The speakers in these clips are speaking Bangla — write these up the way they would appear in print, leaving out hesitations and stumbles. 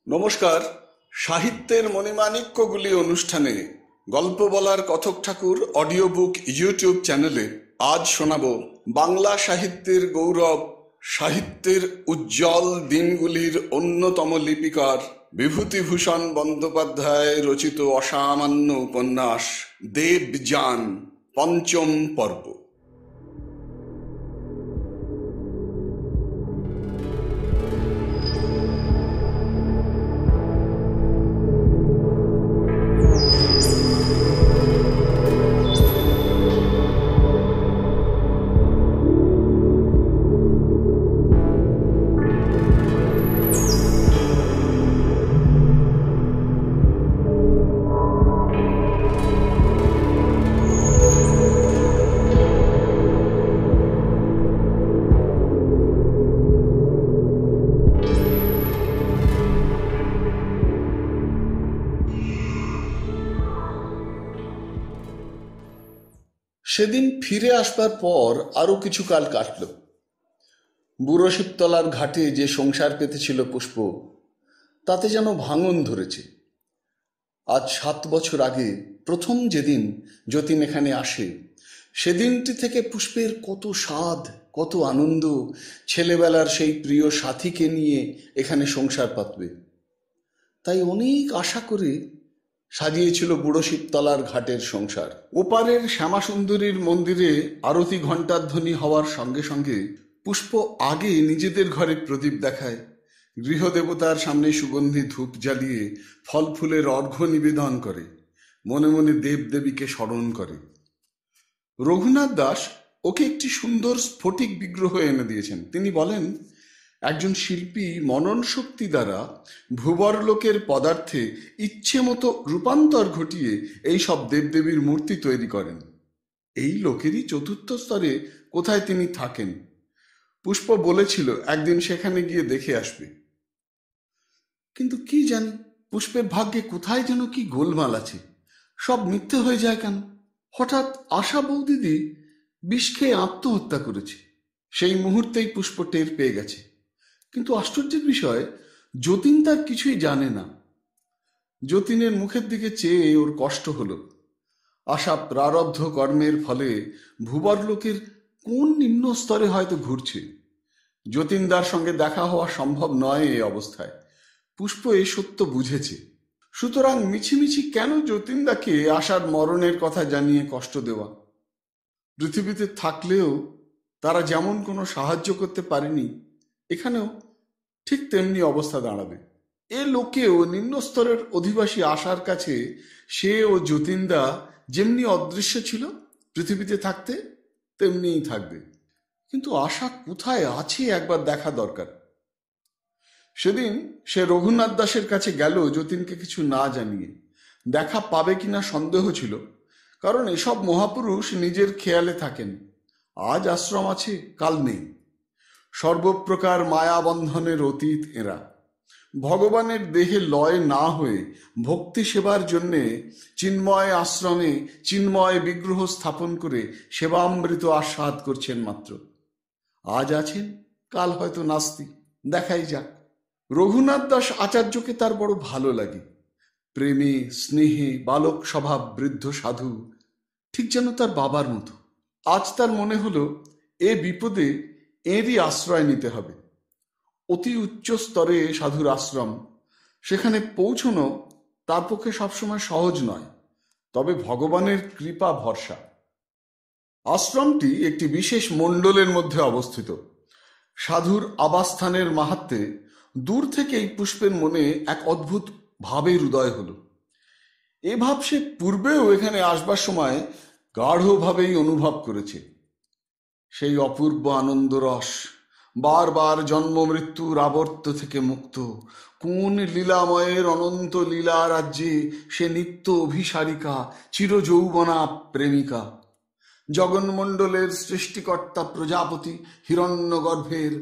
নমস্কার। সাহিত্যের মণিমাণিক্যগুলি অনুষ্ঠানে গল্প বলার কথক ঠাকুর অডিও বুক ইউটিউব চ্যানেলে আজ শোনাব বাংলা সাহিত্যের গৌরব, সাহিত্যের উজ্জ্বল দিনগুলির অন্যতম লিপিকার বিভূতিভূষণ বন্দ্যোপাধ্যায় রচিত অসামান্য উপন্যাস দেবযান পঞ্চম পর্ব। সেদিন ফিরে আসবার পর আরো কিছু কাল কাটল। বুড়ো শিবতলার ঘাটে যে সংসার পেতেছিল পুষ্প, তাতে যেন ভাঙন ধরেছে। আজ 7 বছর আগে প্রথম যেদিন যতীন এখানে আসে, সেদিনটি থেকে পুষ্পের কত স্বাদ, কত আনন্দ, ছেলেবেলার সেই প্রিয় সাথীকে নিয়ে এখানে সংসার পাতবে। তাই অনেক আশা করে সাজিয়েছিল বুড়ো শিবতলার ঘাটের সংসার। ওপারের শ্যামাসুন্দরীর মন্দিরে আরতি ঘণ্টার ধ্বনি হওয়ার সঙ্গে সঙ্গে পুষ্প আগে নিজেদের ঘরে প্রদীপ দেখায়, গৃহদেবতার সামনে সুগন্ধি ধূপ জ্বালিয়ে ফল ফুলের অর্ঘ্য নিবেদন করে, মনে মনে দেবদেবীকে স্মরণ করে। রঘুনাথ দাস ওকে একটি সুন্দর স্ফটিক বিগ্রহ এনে দিয়েছেন। তিনি বলেন, একজন শিল্পী মনন শক্তি দ্বারা ভূবরলোকের পদার্থে ইচ্ছে মতো রূপান্তর ঘটিয়ে এই সব দেবদেবীর মূর্তি তৈরি করেন। এই লোকেরই চতুর্থ স্তরে কোথায় তিনি থাকেন। পুষ্প বলেছিল একদিন সেখানে গিয়ে দেখে আসবে। কিন্তু কি জানি পুষ্পের ভাগ্যে কোথায় যেন কি গোলমাল আছে, সব মিথ্যে হয়ে যায় কেন? হঠাৎ আশা বৌদিদি বিষ খেয়ে আত্মহত্যা করেছে। সেই মুহূর্তেই পুষ্প টের পেয়ে গেছে। কিন্তু আশ্চর্যের বিষয়, যতীন তার কিছুই জানে না। যতীনের মুখের দিকে চেয়ে ওর কষ্ট হলো। আশা প্রারব্ধ কর্মের ফলে ভূবরলোকের কোন নিম্ন স্তরে হয়তো ঘুরছে। যতীনদার সঙ্গে দেখা হওয়া সম্ভব নয় এই অবস্থায়। পুষ্প এ সত্য বুঝেছে। সুতরাং মিছিমিছি কেন যতীনদাকে আশার মরণের কথা জানিয়ে কষ্ট দেওয়া? পৃথিবীতে থাকলেও তারা যেমন কোনো সাহায্য করতে পারেনি, এখানেও ঠিক তেমনি অবস্থা দাঁড়াবে। এ লোকেও নিম্নস্তরের অধিবাসী আশার কাছে সে ও যতীনদা যেমনি অদৃশ্য ছিল পৃথিবীতে থাকতে, তেমনিই থাকবে। কিন্তু আশা কোথায় আছে একবার দেখা দরকার। সেদিন সে রঘুনাথ দাসের কাছে গেল যতীনকে কিছু না জানিয়ে। দেখা পাবে কিনা সন্দেহ ছিল, কারণ এসব মহাপুরুষ নিজের খেয়ালে থাকেন। আজ আশ্রম আছে, কাল নেই। সর্বপ্রকার মায়াবন্ধনের অতীত এরা। ভগবানের দেহে লয় না হয়ে ভক্তি সেবার জন্যে চিন্ময় আশ্রমে চিন্ময় বিগ্রহ স্থাপন করে সেবামৃত আস্বাদ করছেন মাত্র। আজ আছেন, কাল হয়তো নাস্তি, দেখাই যাক। রঘুনাথ দাস আচার্যকে তার বড় ভালো লাগে। প্রেমে স্নেহে বালক স্বভাব বৃদ্ধ সাধু, ঠিক যেন তার বাবার মতো। আজ তার মনে হলো এ বিপদে এরই আশ্রয় নিতে হবে। অতি উচ্চ স্তরে সাধুর আশ্রম, সেখানে পৌঁছনো তার পক্ষে সবসময় সহজ নয়, তবে ভগবানের কৃপা ভরসা। আশ্রমটি একটি বিশেষ মণ্ডলের মধ্যে অবস্থিত। সাধুর আবাসস্থানের মাহাত্ম্যে দূর থেকেই পুষ্পের মনে এক অদ্ভুত ভাবের উদয় হলো। এ ভাব সে পূর্বেও এখানে আসবার সময় গাঢ়ভাবেই অনুভব করেছে। সেই অপূর্ব আনন্দরস, বারবার জন্ম মৃত্যুর আবর্ত থেকে মুক্ত, কোন লীলাময়ের অনন্ত লীলা রাজ্যে সে নিত্য অভিসারিকা, চিরযৌবনা প্রেমিকা। জগন্মণ্ডলের সৃষ্টিকর্তা প্রজাপতি হিরণ্যগর্ভের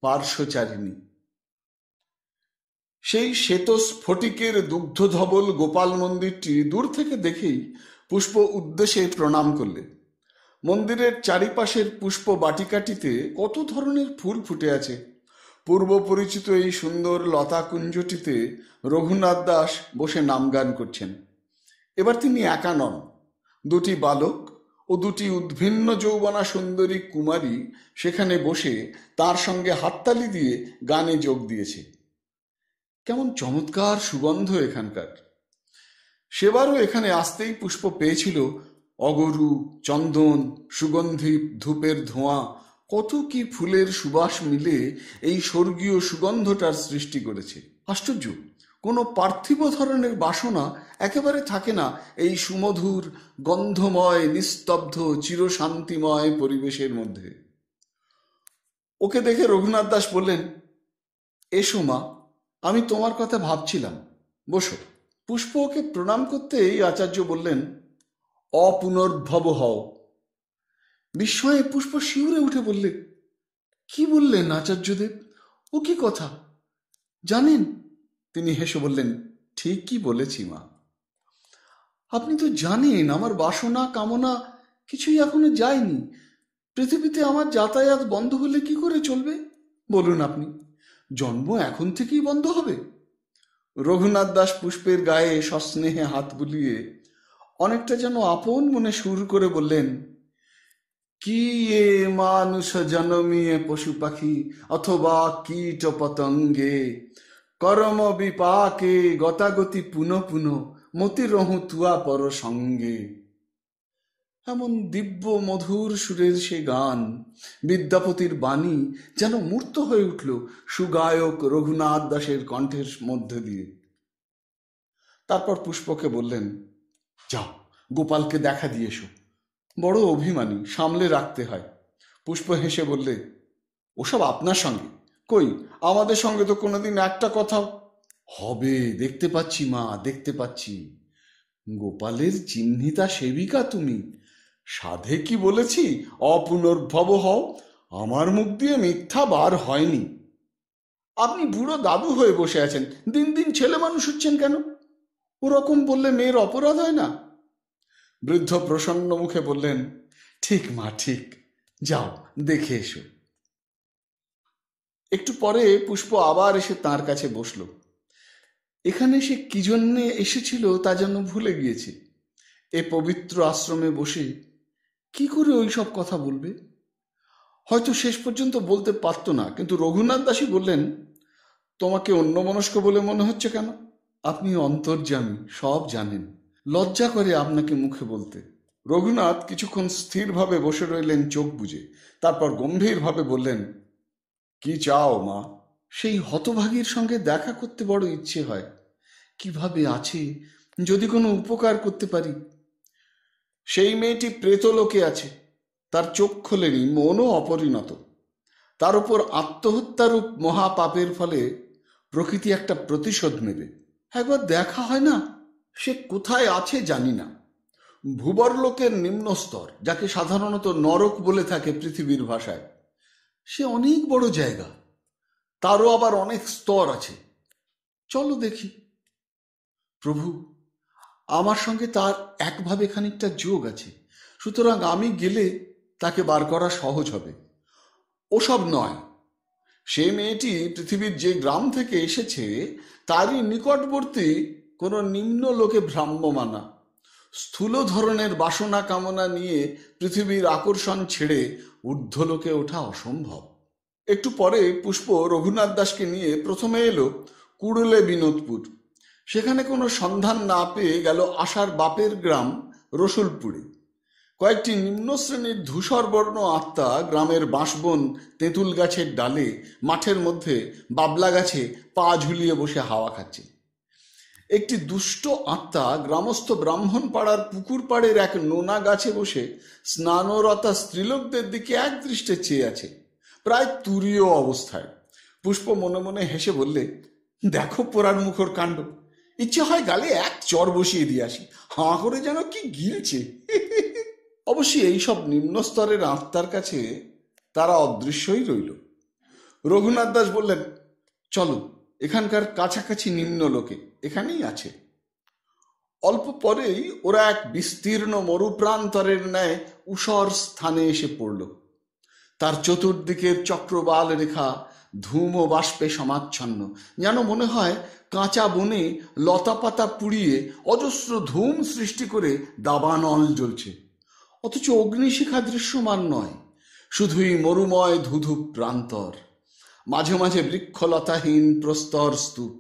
পার্শ্বচারিণী। সেই শ্বেত স্ফটিকের দুগ্ধধবল গোপাল মন্দিরটি দূর থেকে দেখেই পুষ্প উদ্দেশ্যে প্রণাম করলে। মন্দিরের চারিপাশের পুষ্প বাটিকাটিতে কত ধরনের ফুল ফুটে আছে। পূর্ব পরিচিত এই সুন্দর লতা কুঞ্জটিতে রঘুনাথ দাস বসে নাম গান করছেন। এবার তিনি একা নন, দুটি বালক ও দুটি উদ্ভিন্ন যৌবনা সুন্দরী কুমারী সেখানে বসে তার সঙ্গে হাততালি দিয়ে গানে যোগ দিয়েছে। কেমন চমৎকার সুগন্ধ এখানকার! সেবারও এখানে আসতেই পুষ্প পেয়েছিল অগরু, চন্দন, সুগন্ধি ধূপের ধোঁয়া, কত কি ফুলের সুবাস মিলে এই স্বর্গীয় সুগন্ধটার সৃষ্টি করেছে। আশ্চর্য, কোনো পার্থিব ধরনের বাসনা একেবারে থাকে না এই সুমধুর গন্ধময় নিস্তব্ধ চিরশান্তিময় পরিবেশের মধ্যে। ওকে দেখে রঘুনাথ দাস বললেন, এসো মা, আমি তোমার কথা ভাবছিলাম, বসো। পুষ্প ওকে প্রণাম করতেই আচার্য বললেন, অপুনর্ভব হও। বিস্ময়ে পুষ্প শিউরে উঠে বললে, কি বললেন আচার্যদেব? ও কি কথা জানেন? তিনি হেসে বললেন, ঠিক কি বলেছি মা। আপনি তো জানেন আমার বাসনা কামনা কিছুই এখনো যায়নি। পৃথিবীতে আমার যাতায়াত বন্ধ হলে কি করে চলবে বলুন আপনি? জন্ম এখন থেকেই বন্ধ হবে? রঘুনাথ দাস পুষ্পের গায়ে সস্নেহে হাত বুলিয়ে অনেকটা যেন আপন মনে সুর করে বললেন, কি এ মানুষ জনমিয়ে পশু পাখি অথবা কীট পতঙ্গে, করম বিপাকে গতাগতি পুনঃ পুনঃ মতি রহু তুয়া পর সঙ্গে। এমন দিব্য মধুর সুরের সে গান, বিদ্যাপতির বাণী যেন মূর্ত হয়ে উঠল সুগায়ক রঘুনাথ দাসের কণ্ঠের মধ্যে দিয়ে। তারপর পুষ্পকে বললেন, যাও গোপালকে দেখা দিয়ে এসো, বড় অভিমানী, সামলে রাখতে হয়। পুষ্প হেসে বললে, ওসব আপনার সঙ্গে, কই আমাদের সঙ্গে তো কোনোদিন একটা কথা হবে। দেখতে পাচ্ছি মা, দেখতে পাচ্ছি। গোপালের চিহ্নিতা সেবিকা তুমি। সাধে কি বলেছি অপুনর্ভব হও? আমার মুখ দিয়ে মিথ্যা বার হয়নি। আপনি বুড়ো দাদু হয়ে বসে আছেন, দিন দিন ছেলে মানুষ হচ্ছেন কেন? ওরকম বললে মেয়ের অপরাধ হয় না? বৃদ্ধ প্রসন্ন মুখে বললেন, ঠিক মা ঠিক, যাও দেখে এসো। একটু পরে পুষ্প আবার এসে তার কাছে বসল। এখানে সে কি জন্যে এসেছিল তা যেন ভুলে গিয়েছে। এ পবিত্র আশ্রমে বসে কি করে ওই সব কথা বলবে? হয়তো শেষ পর্যন্ত বলতে পারত না, কিন্তু রঘুনাথ দাসী বললেন, তোমাকে অন্যমনস্ক বলে মনে হচ্ছে কেন? আপনি অন্তর্যামী, সব জানেন, লজ্জা করে আপনাকে মুখে বলতে। রঘুনাথ কিছুক্ষণ স্থিরভাবে বসে রইলেন চোখ বুজে, তারপর গম্ভীরভাবে বললেন, কি চাও মা? সেই হতভাগীর সঙ্গে দেখা করতে বড় ইচ্ছে হয়। কিভাবে আছে, যদি কোনো উপকার করতে পারি। সেই মেয়েটি প্রেতলোকে আছে, তার চোখ খোলেনি, মনও অপরিণত। তার উপর আত্মহত্যারূপ মহাপাপের ফলে প্রকৃতি একটা প্রতিশোধ নেবে। একবার দেখা হয় না? সে কোথায় আছে জানি না। ভূবরলোকের নিম্ন স্তর, যাকে সাধারণত নরক বলে থাকে পৃথিবীর ভাষায়, সে অনেক বড় জায়গা, তারও আবার অনেক স্তর আছে। চলো দেখি। প্রভু, আমার সঙ্গে তার একভাবে খানিকটা যোগ আছে, সুতরাং আমি গেলে তাকে বার করা সহজ হবে। ওসব নয়, সে মেয়েটি পৃথিবীর যে গ্রাম থেকে এসেছে তারই নিকটবর্তী কোনো নিম্ন লোকে ভ্রাম্যমানা। স্থূল ধরনের বাসনা কামনা নিয়ে পৃথিবীর আকর্ষণ ছেড়ে ঊর্ধ্বলোকে ওঠা অসম্ভব। একটু পরে পুষ্প রঘুনাথ দাসকে নিয়ে প্রথমে এলো কুড়ুলে বিনোদপুর। সেখানে কোনো সন্ধান না পেয়ে গেল আশার বাপের গ্রাম রসুলপুরে। কয়েকটি নিম্ন শ্রেণীর ধূসরবর্ণ আত্মা গ্রামের বাঁশবন, তেঁতুল গাছের ডালে, মাঠের মধ্যে বাবলা গাছে পা ঝুলিয়ে বসে হাওয়া খাচ্ছে। একটি দুষ্ট আত্মা গ্রামস্থ ব্রাহ্মণ পাড়ার পুকুর পাড়ের এক নোনা গাছে বসে স্নানরতা স্ত্রীলোকদের দিকে একদৃষ্টে চেয়ে আছে, প্রায় তুরীয় অবস্থায়। পুষ্প মনে মনে হেসে বললে, দেখো পোড়ার মুখর কাণ্ড, ইচ্ছে হয় গালে এক চর বসিয়ে দিয়ে আসি, হাঁ করে যেন কি গিলছে। অবশ্যই এইসব নিম্ন স্তরের আত্মার কাছে তারা অদৃশ্যই রইল। রঘুনাথ দাস বললেন, চলো, এখানকার কাছাকাছি নিম্ন লোকে, এখানেই আছে। অল্প পরেই ওরা এক বিস্তীর্ণ মরুপ্রান্তরের ন্যায় ঊষর স্থানে এসে পড়ল। তার চতুর্দিকের চক্রবাল রেখা ধূম ও বাষ্পে সমাচ্ছন্ন, যেন মনে হয় কাঁচা বনে লতা পাতা পুড়িয়ে অজস্র ধূম সৃষ্টি করে দাবানল জ্বলছে, অথচ অগ্নিশিখা দৃশ্যমান নয়, শুধুই মরুময় ধুধু প্রান্তর, মাঝে মাঝে বৃক্ষলতাহীন প্রস্তর স্তূপ।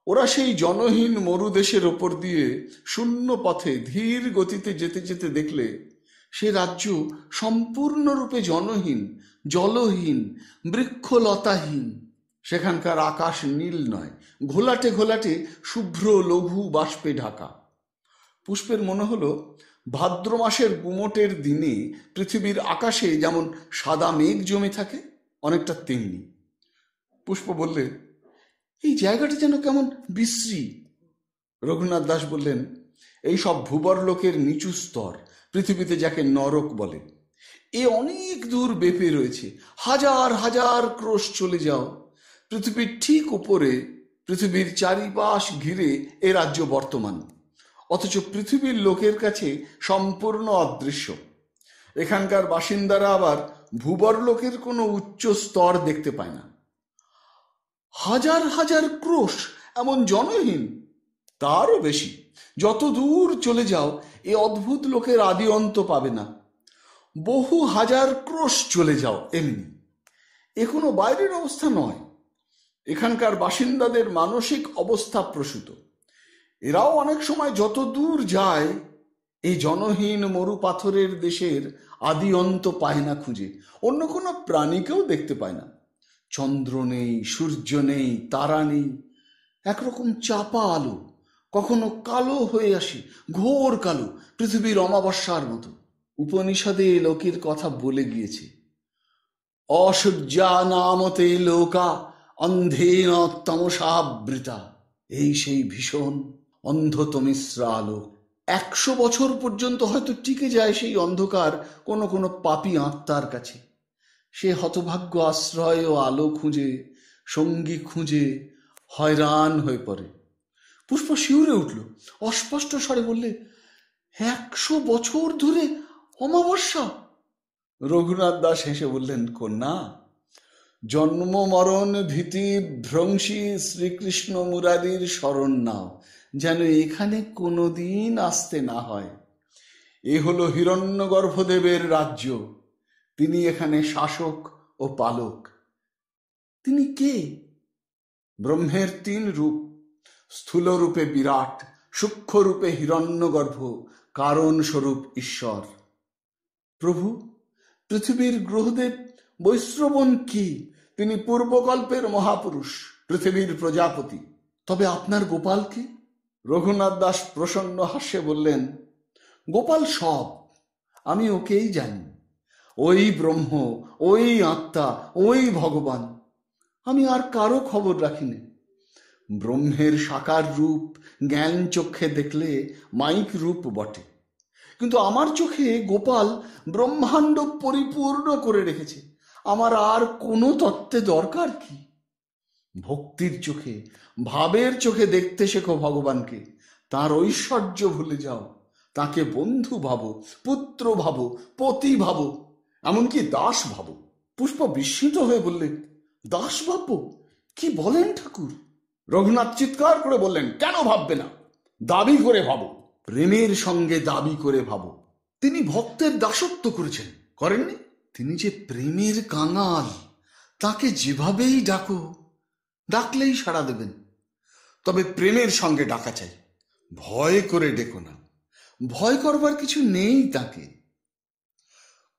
ওরা সেই জনহীন মরুদেশের ওপর দিয়ে শূন্য পথে ধীর গতিতে যেতে যেতে দেখলে সে রাজ্য সম্পূর্ণরূপে জনহীন, জলহীন, বৃক্ষলতাহীন। সেখানকার আকাশ নীল নয়, ঘোলাটে ঘোলাটে শুভ্র লঘু বাষ্পে ঢাকা। পুষ্পের মনে হলো ভাদ্র মাসের গুমোটের দিনে পৃথিবীর আকাশে যেমন সাদা মেঘ জমে থাকে, অনেকটা তেমনি। পুষ্প বললে, এই জায়গাটা যেন কেমন বিশ্রী। রঘুনাথ দাস বললেন, এই সব ভূবর লোকের নিচু স্তর, পৃথিবীতে যাকে নরক বলে। এ অনেক দূর বেপে রয়েছে, হাজার হাজার ক্রোশ চলে যাও, পৃথিবীর ঠিক উপরে, পৃথিবীর চারিপাশ ঘিরে এ রাজ্য বর্তমান, অথচ পৃথিবীর লোকের কাছে সম্পূর্ণ অদৃশ্য। এখানকার বাসিন্দারা আবার ভূবর লোকের কোনো উচ্চ স্তর দেখতে পায় না। হাজার হাজার ক্রোশ, এমন জনহীন, তারও বেশি। যত দূর চলে যাও এ অদ্ভুত লোকের আদি অন্ত পাবে না। বহু হাজার ক্রোশ চলে যাও এমনি। এ কোনো বাইরের অবস্থা নয়, এখানকার বাসিন্দাদের মানসিক অবস্থা প্রসূত। এরাও অনেক সময় যত দূর যায় এই জনহীন মরু পাথরের দেশের আদি অন্ত পায় না খুঁজে, অন্য কোনো প্রাণীকেও দেখতে পায় না। চন্দ্র নেই, সূর্য নেই, তারা নেই, একরকম চাপা আলো, কখনো কালো হয়ে আসে, ঘোর কালো, পৃথিবীর অমাবস্যার মতো। উপনিষদে লোকের কথা বলে গিয়েছে, অসূর্যা নামতে লোকা অন্ধেন তমসাবৃতা। এই সেই ভীষণ অন্ধতমিশ্রা আলো। 100 বছর পর্যন্ত হয়তো টিকে যায় সেই অন্ধকার কোনো কোনো পাপী আত্মার কাছে। সে হতভাগ্য আশ্রয় ও আলো খুঁজে, সঙ্গী খুঁজে হয়রান হয়ে পড়ে। পুষ্প শিউরে উঠল, অস্পষ্ট স্বরে বললে, 100 বছর ধরে অমাবস্যা? রঘুনাথ দাস হেসে বললেন, কন্যা, জন্ম মরণ ভীতি ভ্রংশী শ্রীকৃষ্ণ মুরারির শরণ নাও, যেন এখানে কোনোদিন আসতে না হয়। এ হলো হিরণ্যগর্ভদেবের রাজ্য, তিনি এখানে শাসক ও পালক। তিনি কে? ব্রহ্মের 3 রূপ, স্থূল রূপে বিরাট, সূক্ষ্ম রূপে হিরণ্যগর্ভ, কারণ স্বরূপ ঈশ্বর। প্রভু, পৃথিবীর গ্রহদেব বৈশ্রবণ কি? তিনি পূর্বকল্পের মহাপুরুষ, পৃথিবীর প্রজাপতি। তবে আপনার গোপালকে? রঘুনাথ দাস প্রসন্ন হাস্যে বললেন, গোপাল সব, আমি ওকেই জানি। ওই ব্রহ্ম, ওই আত্মা, ওই ভগবান। আমি আর কারো খবর রাখি না। ব্রহ্মের সাকার রূপ জ্ঞান চক্ষে দেখলে মাইক রূপ বটে, কিন্তু আমার চোখে গোপাল ব্রহ্মাণ্ড পরিপূর্ণ করে রেখেছে। আমার আর কোনো তত্ত্বে দরকার কি? ভক্তির চোখে, ভাবের চোখে দেখতে শেখো ভগবানকে। তার ঐশ্বর্য ভুলে যাও, তাকে বন্ধু ভাবো, পুত্র ভাবো, পতি ভাবো, এমনকি দাস ভাবো। পুষ্প বিস্মিত হয়ে বললে, দাস ভাববো? কি বলেন ঠাকুর? রঘুনাথ চিৎকার করে বললেন, কেন ভাববে না? দাবি করে ভাবো, প্রেমের সঙ্গে দাবি করে ভাবো। তিনি ভক্তের দাসত্ব করেছেন, করেননি? তিনি যে প্রেমের কাঙাল, তাকে যেভাবেই ডাকো, ডাকলেই সাড়া দেবেন। তবে প্রেমের সঙ্গে ডাকা চাই, ভয় করে ডেকো না। ভয় করবার কিছু নেই তাকে।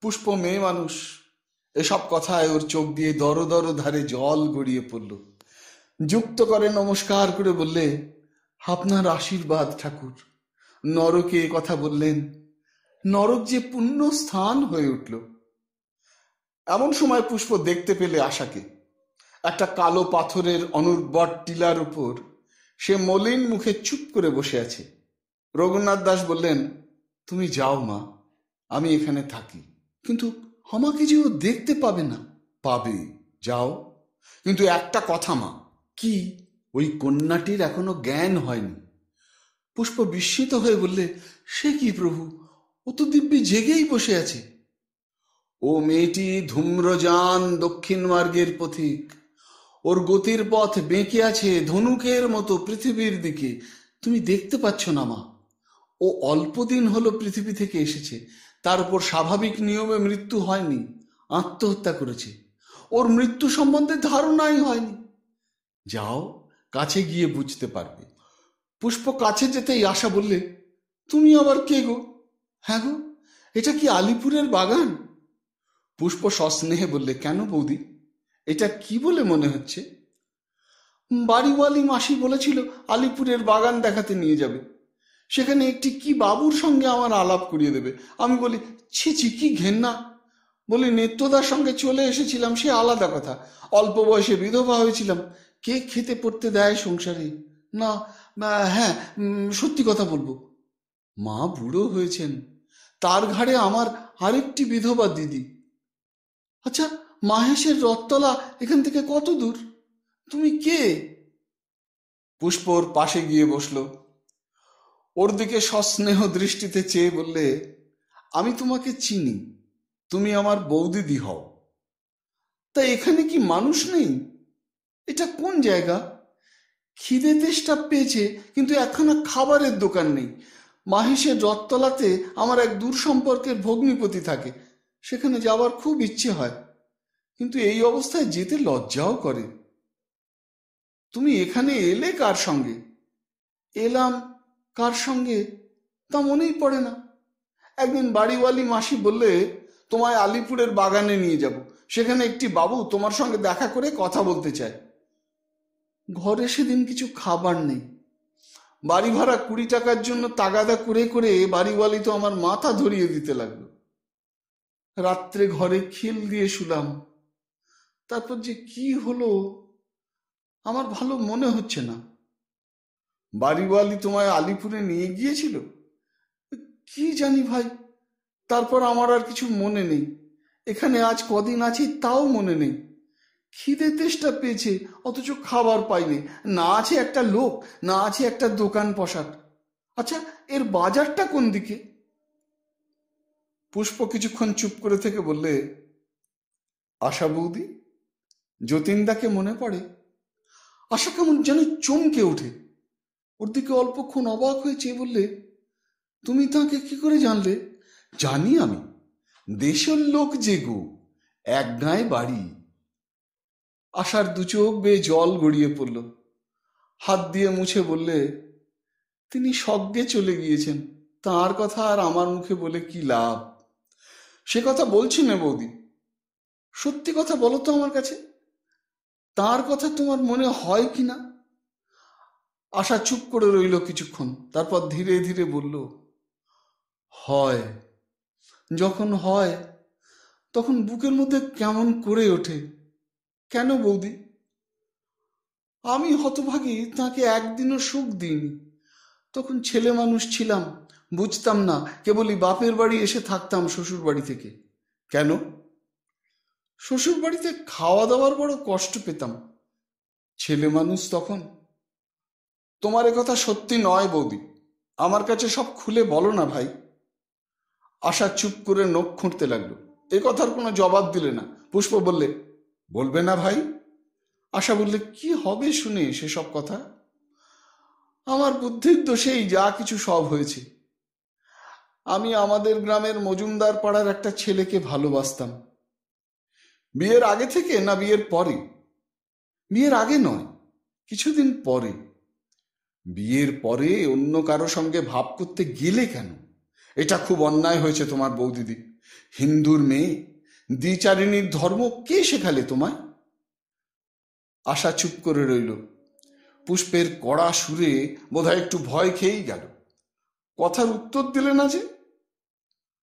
পুষ্প মেয়ে মানুষ, এসব কথায় ওর চোখ দিয়ে দর দর ধারে জল গড়িয়ে পড়ল। যুক্ত করে নমস্কার করে বললে, আপনার আশীর্বাদ ঠাকুর। নরকে কথা বললেন, নরক যে পুণ্য স্থান হয়ে উঠল। এমন সময় পুষ্প দেখতে পেলে আশাকে, একটা কালো পাথরের অনুর্বর টিলার উপর সে মলিন মুখে চুপ করে বসে আছে। রঘুনাথ দাস বললেন, তুমি যাও মা, আমি এখানে থাকি। কিন্তু আমাকে যে ও দেখতে পাবে না। পাবে, যাও। কিন্তু একটা কথা মা। কি? ওই কন্যাটির এখনো জ্ঞান হয়নি। পুষ্প বিস্মিত হয়ে বললে, সে কি প্রভু? ও তো দিব্যি জেগেই বসে আছে। ও মেয়েটি ধূম্রযান দক্ষিণ মার্গের পথিক। ওর গতির পথ বেঁকে আছে ধনুকের মতো পৃথিবীর দিকে। তুমি দেখতে পাচ্ছ না মা? ও অল্পদিন হলো পৃথিবী থেকে এসেছে, তার উপর স্বাভাবিক নিয়মে মৃত্যু হয়নি, আত্মহত্যা করেছে। ওর মৃত্যু সম্বন্ধে ধারণাই হয়নি। যাও, কাছে গিয়ে বুঝতে পারবে। পুষ্প কাছে যেতেই আশা বললে, তুমি আবার কে গো? হ্যাঁ গো, এটা কি আলিপুরের বাগান? পুষ্প সস্নেহে বললে, কেন বৌদি, এটা কি বলে মনে হচ্ছে? বাড়িওয়ালি মাসি বলেছিল আলিপুরের বাগান দেখাতে নিয়ে যাবে, সেখানে একটি কি বাবুর সঙ্গে আমার আলাপ করিয়ে দেবে। আমি বলি, ছি ছি, কি ঘেন্না। বলি, নেত্যদার সঙ্গে চলে এসেছিলাম সে আলাদা কথা, অল্প বয়সে বিধবা হয়েছিলাম, কে খেতে পড়তে দেয় সংসারে? না, হ্যাঁ, সত্যি কথা বলবো, মা বুড়ো হয়েছেন, তার ঘাড়ে আমার আরেকটি বিধবা দিদি। আচ্ছা, মাহেশের রথতলা এখান থেকে কত দূর? তুমি কে? পুষ্পর পাশে গিয়ে বসল, ওর দিকে সস্নেহ দৃষ্টিতে চেয়ে বললে, আমি তোমাকে চিনি, তুমি আমার বৌদিদি হও। তা এখানে কি মানুষ নেই? এটা কোন জায়গা? খিদে তেষ্টা পেয়েছে, কিন্তু একখানা খাবারের দোকান নেই। মাহেশের রথতলাতে আমার এক দূর সম্পর্কের ভগ্নিপতি থাকে, সেখানে যাওয়ার খুব ইচ্ছে হয়, কিন্তু এই অবস্থায় যেতে লজ্জাও করে। তুমি এখানে এলে কার সঙ্গে? এলাম কার সঙ্গে তা মনেই পড়ে না। একদিন বাড়িওয়ালি মাসি বললে, তোমায় আলিপুরের বাগানে নিয়ে যাব, সেখানে একটি বাবু তোমার সঙ্গে দেখা করে কথা বলতে চায়। ঘরে সেদিন কিছু খাবার নেই, বাড়ি ভাড়া 20 টাকার জন্য তাগাদা করে করে বাড়িওয়ালি তো আমার মাথা ধরিয়ে দিতে লাগলো। রাত্রে ঘরে খিল দিয়ে শুলাম। তারপর যে কি হলো আমার ভালো মনে হচ্ছে না। বাড়িওয়ালি তোমায় আলিপুরে নিয়ে গিয়েছিল? কি জানি ভাই, তারপর আমার আর কিছু মনে নেই। এখানে আজ কদিন আছি তাও মনে নেই। খিদে তেষ্টা পেয়েছে, অথচ খাবার পাইনি, না আছে একটা লোক, না আছে একটা দোকান পসার। আচ্ছা, এর বাজারটা কোন দিকে? পুষ্প কিছুক্ষণ চুপ করে থেকে বললে, আশা বৌদি, যতীনদাকে মনে পড়ে? আশা কেমন যেন চমকে ওঠে, ওর দিকে অল্পক্ষণ অবাক হয়ে চেয়ে বললে, তুমি তাকে কি করে জানলে? জানি আমি, দেশের লোক যে গো, এক গায়ে বাড়ি। আশার দু চোখ বেয়ে জল গড়িয়ে পড়ল, হাত দিয়ে মুছে বললে, তিনি স্বর্গে চলে গিয়েছেন, তাঁর কথা আর আমার মুখে বলে কি লাভ? সে কথা বলছি না বৌদি, সত্যি কথা বলো তো আমার কাছে, তাঁর কথা তোমার মনে হয় কি না? আশা চুপ করে রইল কিছুক্ষণ, তারপর ধীরে ধীরে বলল, হয়। যখন হয় তখন বুকের মধ্যে কেমন করে ওঠে। কেন বৌদি? আমি হতভাগী, তাকে একদিনও সুখ দিইনি। তখন ছেলে মানুষ ছিলাম, বুঝতাম না, কেবলই বাপের বাড়ি এসে থাকতাম শ্বশুর বাড়ি থেকে। কেন? শ্বশুর বাড়িতে খাওয়া দাওয়ার বড় কষ্ট পেতাম, ছেলে মানুষ তখন। তোমার কথা সত্যি নয় বৌদি, আমার কাছে সব খুলে বলো না ভাই। আশা চুপ করে নখ খুঁড়তে লাগলো, এ কথার কোনো জবাব দিলে না। পুষ্প বললে, বলবে না ভাই? আশা বললে, কি হবে শুনে সেসব কথা? আমার বুদ্ধির দোষেই যা কিছু সব হয়েছে। আমি আমাদের গ্রামের মজুমদার পাড়ার একটা ছেলেকে ভালোবাসতাম। বিয়ের আগে থেকে না বিয়ের পরে? বিয়ের আগে নয়, কিছুদিন পরে। বিয়ের পরে অন্য কারো সঙ্গে ভাব করতে গেলে কেন? এটা খুব অন্যায় হয়েছে তোমার বৌদিদি। হিন্দুর মেয়ে, দ্বিচারিণীর ধর্ম কে শেখালে তোমায়? আশা চুপ করে রইল। পুষ্পের কড়া সুরে বোধহয় একটু ভয় খেয়েই গেল। কথার উত্তর দিলে না যে?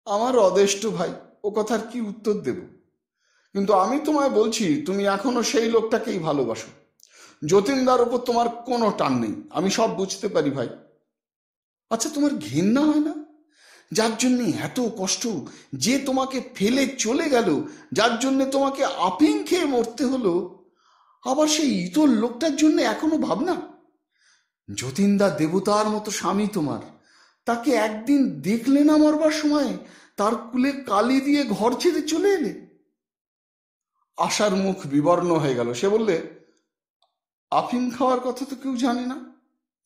আমার অদেষ্ট ভাই, ও কথার কি উত্তর দেব? কিন্তু আমি তোমায় বলছি, তুমি এখনো সেই লোকটাকেই ভালোবাসো। যতীনদার ওপর তোমার কোনো টান নেই, আমি সব বুঝতে পারি ভাই। আচ্ছা, তোমার ঘৃণা হয় না? যার জন্যে এত কষ্ট, যে তোমাকে ফেলে চলে গেল, যার জন্যে তোমাকে আফিং খেয়ে মরতে হলো, আবার সেই ইতর লোকটার জন্য এখনো ভাবনা? যতীনদা দেবতার মতো স্বামী তোমার, তাকে একদিন দেখলে না মরবার সময়, তার কুলে কালি দিয়ে ঘর ছেড়ে চলে এলে? আশার মুখ বিবর্ণ হয়ে গেল। সে বললে, আফিম খাওয়ার কথা তো কেউ জানে না,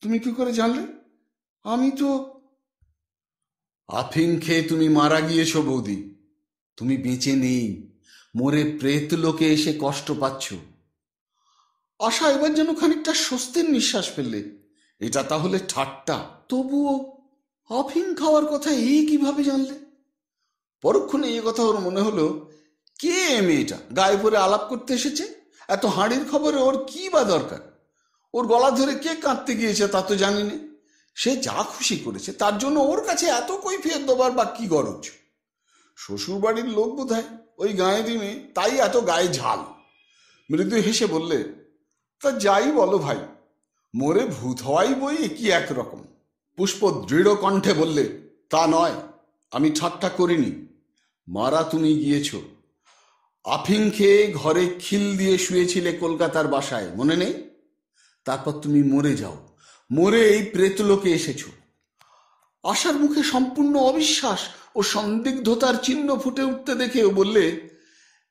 তুমি কি করে জানলে? আমি তো... আফিম খেয়ে তুমি মারা গিয়েছ বৌদি, তুমি বেঁচে নেই, মরে প্রেত লোকে এসে কষ্ট পাচ্ছ। আশা এবার যেন খানিকটা স্বস্তির নিঃশ্বাস ফেললে। এটা তাহলে ঠাট্টা? তবুও আফিম খাওয়ার কথা এই কিভাবে জানলে? পরক্ষণে এই কথা ওর মনে হলো, কে মেয়েটা গায়ে পরে আলাপ করতে এসেছে? এত হাঁড়ির খবরে ওর কি বা দরকার? ওর গলা ধরে কে কাঁদতে গিয়েছে তা তো জানি না। সে যা খুশি করেছে, তার জন্য ওর কাছে এত কৈফিয়ত দেবার বা কি গরজ? শ্বশুর বাড়ির লোক বোধহয়, ওই গায়ে দিনে, তাই এত গায়ে ঝাল। মৃদু হেসে বললে, তা যাই বলো ভাই, মোরে ভূত হওয়াই বই কি একরকম। পুষ্প দৃঢ় কণ্ঠে বললে, তা নয়, আমি ঠাট্টা করিনি। মারা তুমি গিয়েছ। আফিং খেয়ে ঘরে খিল দিয়ে শুয়েছিলে কলকাতার বাসায়, মনে নেই? তারপর তুমি মরে যাও, মরে এই প্রেতলোকে এসেছ। আশার মুখে সম্পূর্ণ অবিশ্বাস ও সন্দিগ্ধতার চিহ্ন ফুটে উঠতে দেখেও বললে,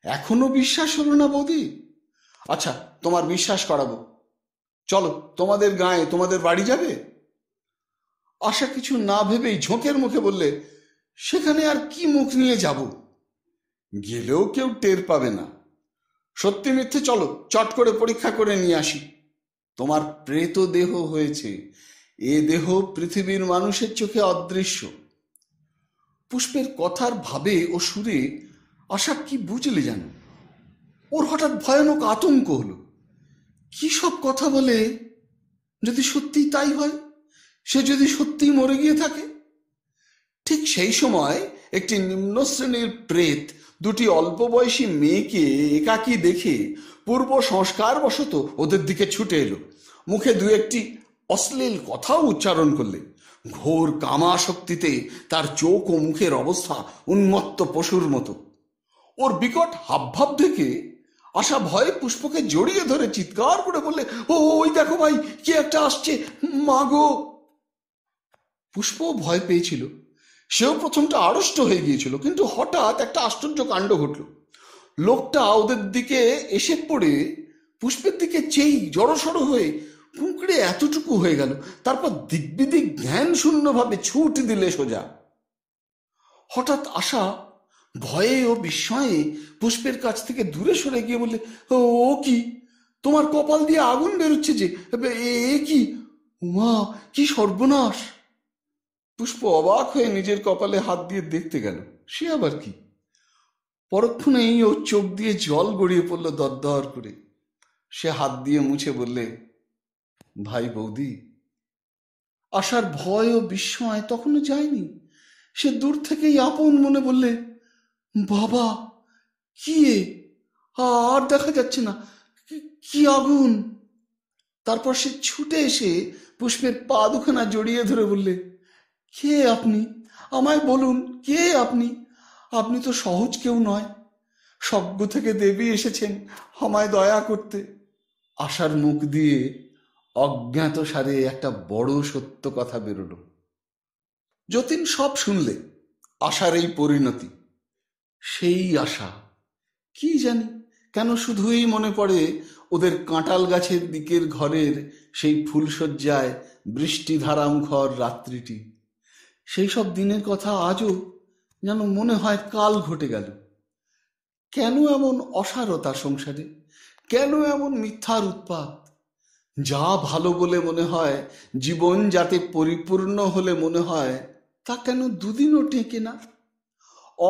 এখনো বিশ্বাস হলো না বৌদি? আচ্ছা, তোমার বিশ্বাস করাবো। চলো, তোমাদের গায়ে, তোমাদের বাড়ি যাবে। আশা কিছু না ভেবেই ঝোঁকের মুখে বললে, সেখানে আর কি মুখ নিয়ে যাব? গেলেও কেউ টের পাবে না। সত্যি মিথ্যে চলো, চট করে পরীক্ষা করে নিয়ে আসি। তোমার প্রেত দেহ হয়েছে, এ দেহ পৃথিবীর মানুষের চোখে অদৃশ্য। পুষ্পের কথার ভাবে ও সুরে আশা কি বুঝলে জানো? ওর হঠাৎ ভয়ানক আতঙ্ক হলো। কি সব কথা বলে! যদি সত্যি তাই হয়, সে যদি সত্যি মরে গিয়ে থাকে। ঠিক সেই সময় একটি নিম্ন শ্রেণীর প্রেত দুটি অল্প বয়সী মেয়েকে একাকী দেখে পূর্ব সংস্কার বশত ওদের দিকে ছুটে এলো। মুখে দু একটি অশ্লীল কথাও উচ্চারণ করলে। ঘোর কামাশক্তিতে তার চোখ ও মুখের অবস্থা উন্মত্ত পশুর মতো। ওর বিকট হাবভাব দেখে আশা ভয়ে পুষ্পকে জড়িয়ে ধরে চিৎকার করে বললে, ও ওই দেখো ভাই, কে একটা আসছে, মাগো। পুষ্প ভয় পেয়েছিল। সেও প্রথমটা আড়ষ্ট হয়ে গিয়েছিল, কিন্তু হঠাৎ একটা আশ্চর্য কাণ্ড ঘটল। লোকটা ওদের দিকে এসে পড়ে পুষ্পের দিকে চেয়ে জড়সড় হয়ে কুঁকড়ে এতটুকু হয়ে গেল। তারপর দিগ্বিদিক জ্ঞান শূন্যভাবে ছুট দিলে সোজা। হঠাৎ আশা ভয়ে ও বিস্ময়ে পুষ্পের কাছ থেকে দূরে সরে গিয়ে বললে, ও কি, তোমার কপাল দিয়ে আগুন বেরোচ্ছে যে, এ কি? উমা, কি সর্বনাশ! পুষ্প অবাক হয়ে নিজের কপালে হাত দিয়ে দেখতে গেল, সে আবার কি? পরক্ষণেই ওর চোখ দিয়ে জল গড়িয়ে পড়ল দরদর করে। সে হাত দিয়ে মুছে বললে, ভাই বৌদি। আশার ভয় ও বিস্ময় তখনও যায়নি। সে দূর থেকেই আপন মনে বললে, বাবা, কি এ? আর দেখা যাচ্ছে না, কি আগুন! তারপর সে ছুটে এসে পুষ্পের পা দুখানা জড়িয়ে ধরে বললে, কে আপনি? আমায় বলুন, কে আপনি? আপনি তো সহজ কেউ নয়, স্বর্গ থেকে দেবী এসেছেন আমায় দয়া করতে। আশার মুখ দিয়ে অজ্ঞাত সারে একটা বড় সত্য কথা বেরোল। যতীন সব শুনলে। আশার এই পরিণতি, সেই আশা, কি জানি কেন শুধুই মনে পড়ে ওদের কাঁঠাল গাছের দিকের ঘরের সেই ফুলশয্যায় বৃষ্টিধারামুখর রাত্রিটি। সেই সব দিনের কথা আজও যেন মনে হয় কাল ঘটে গেল। কেন এমন অসারতা সংসারে? কেন এমন মিথ্যার উৎপাত? যা ভালো বলে মনে হয়, জীবন যাতে পরিপূর্ণ হলে মনে হয়, তা কেন দুদিনও টেকে না?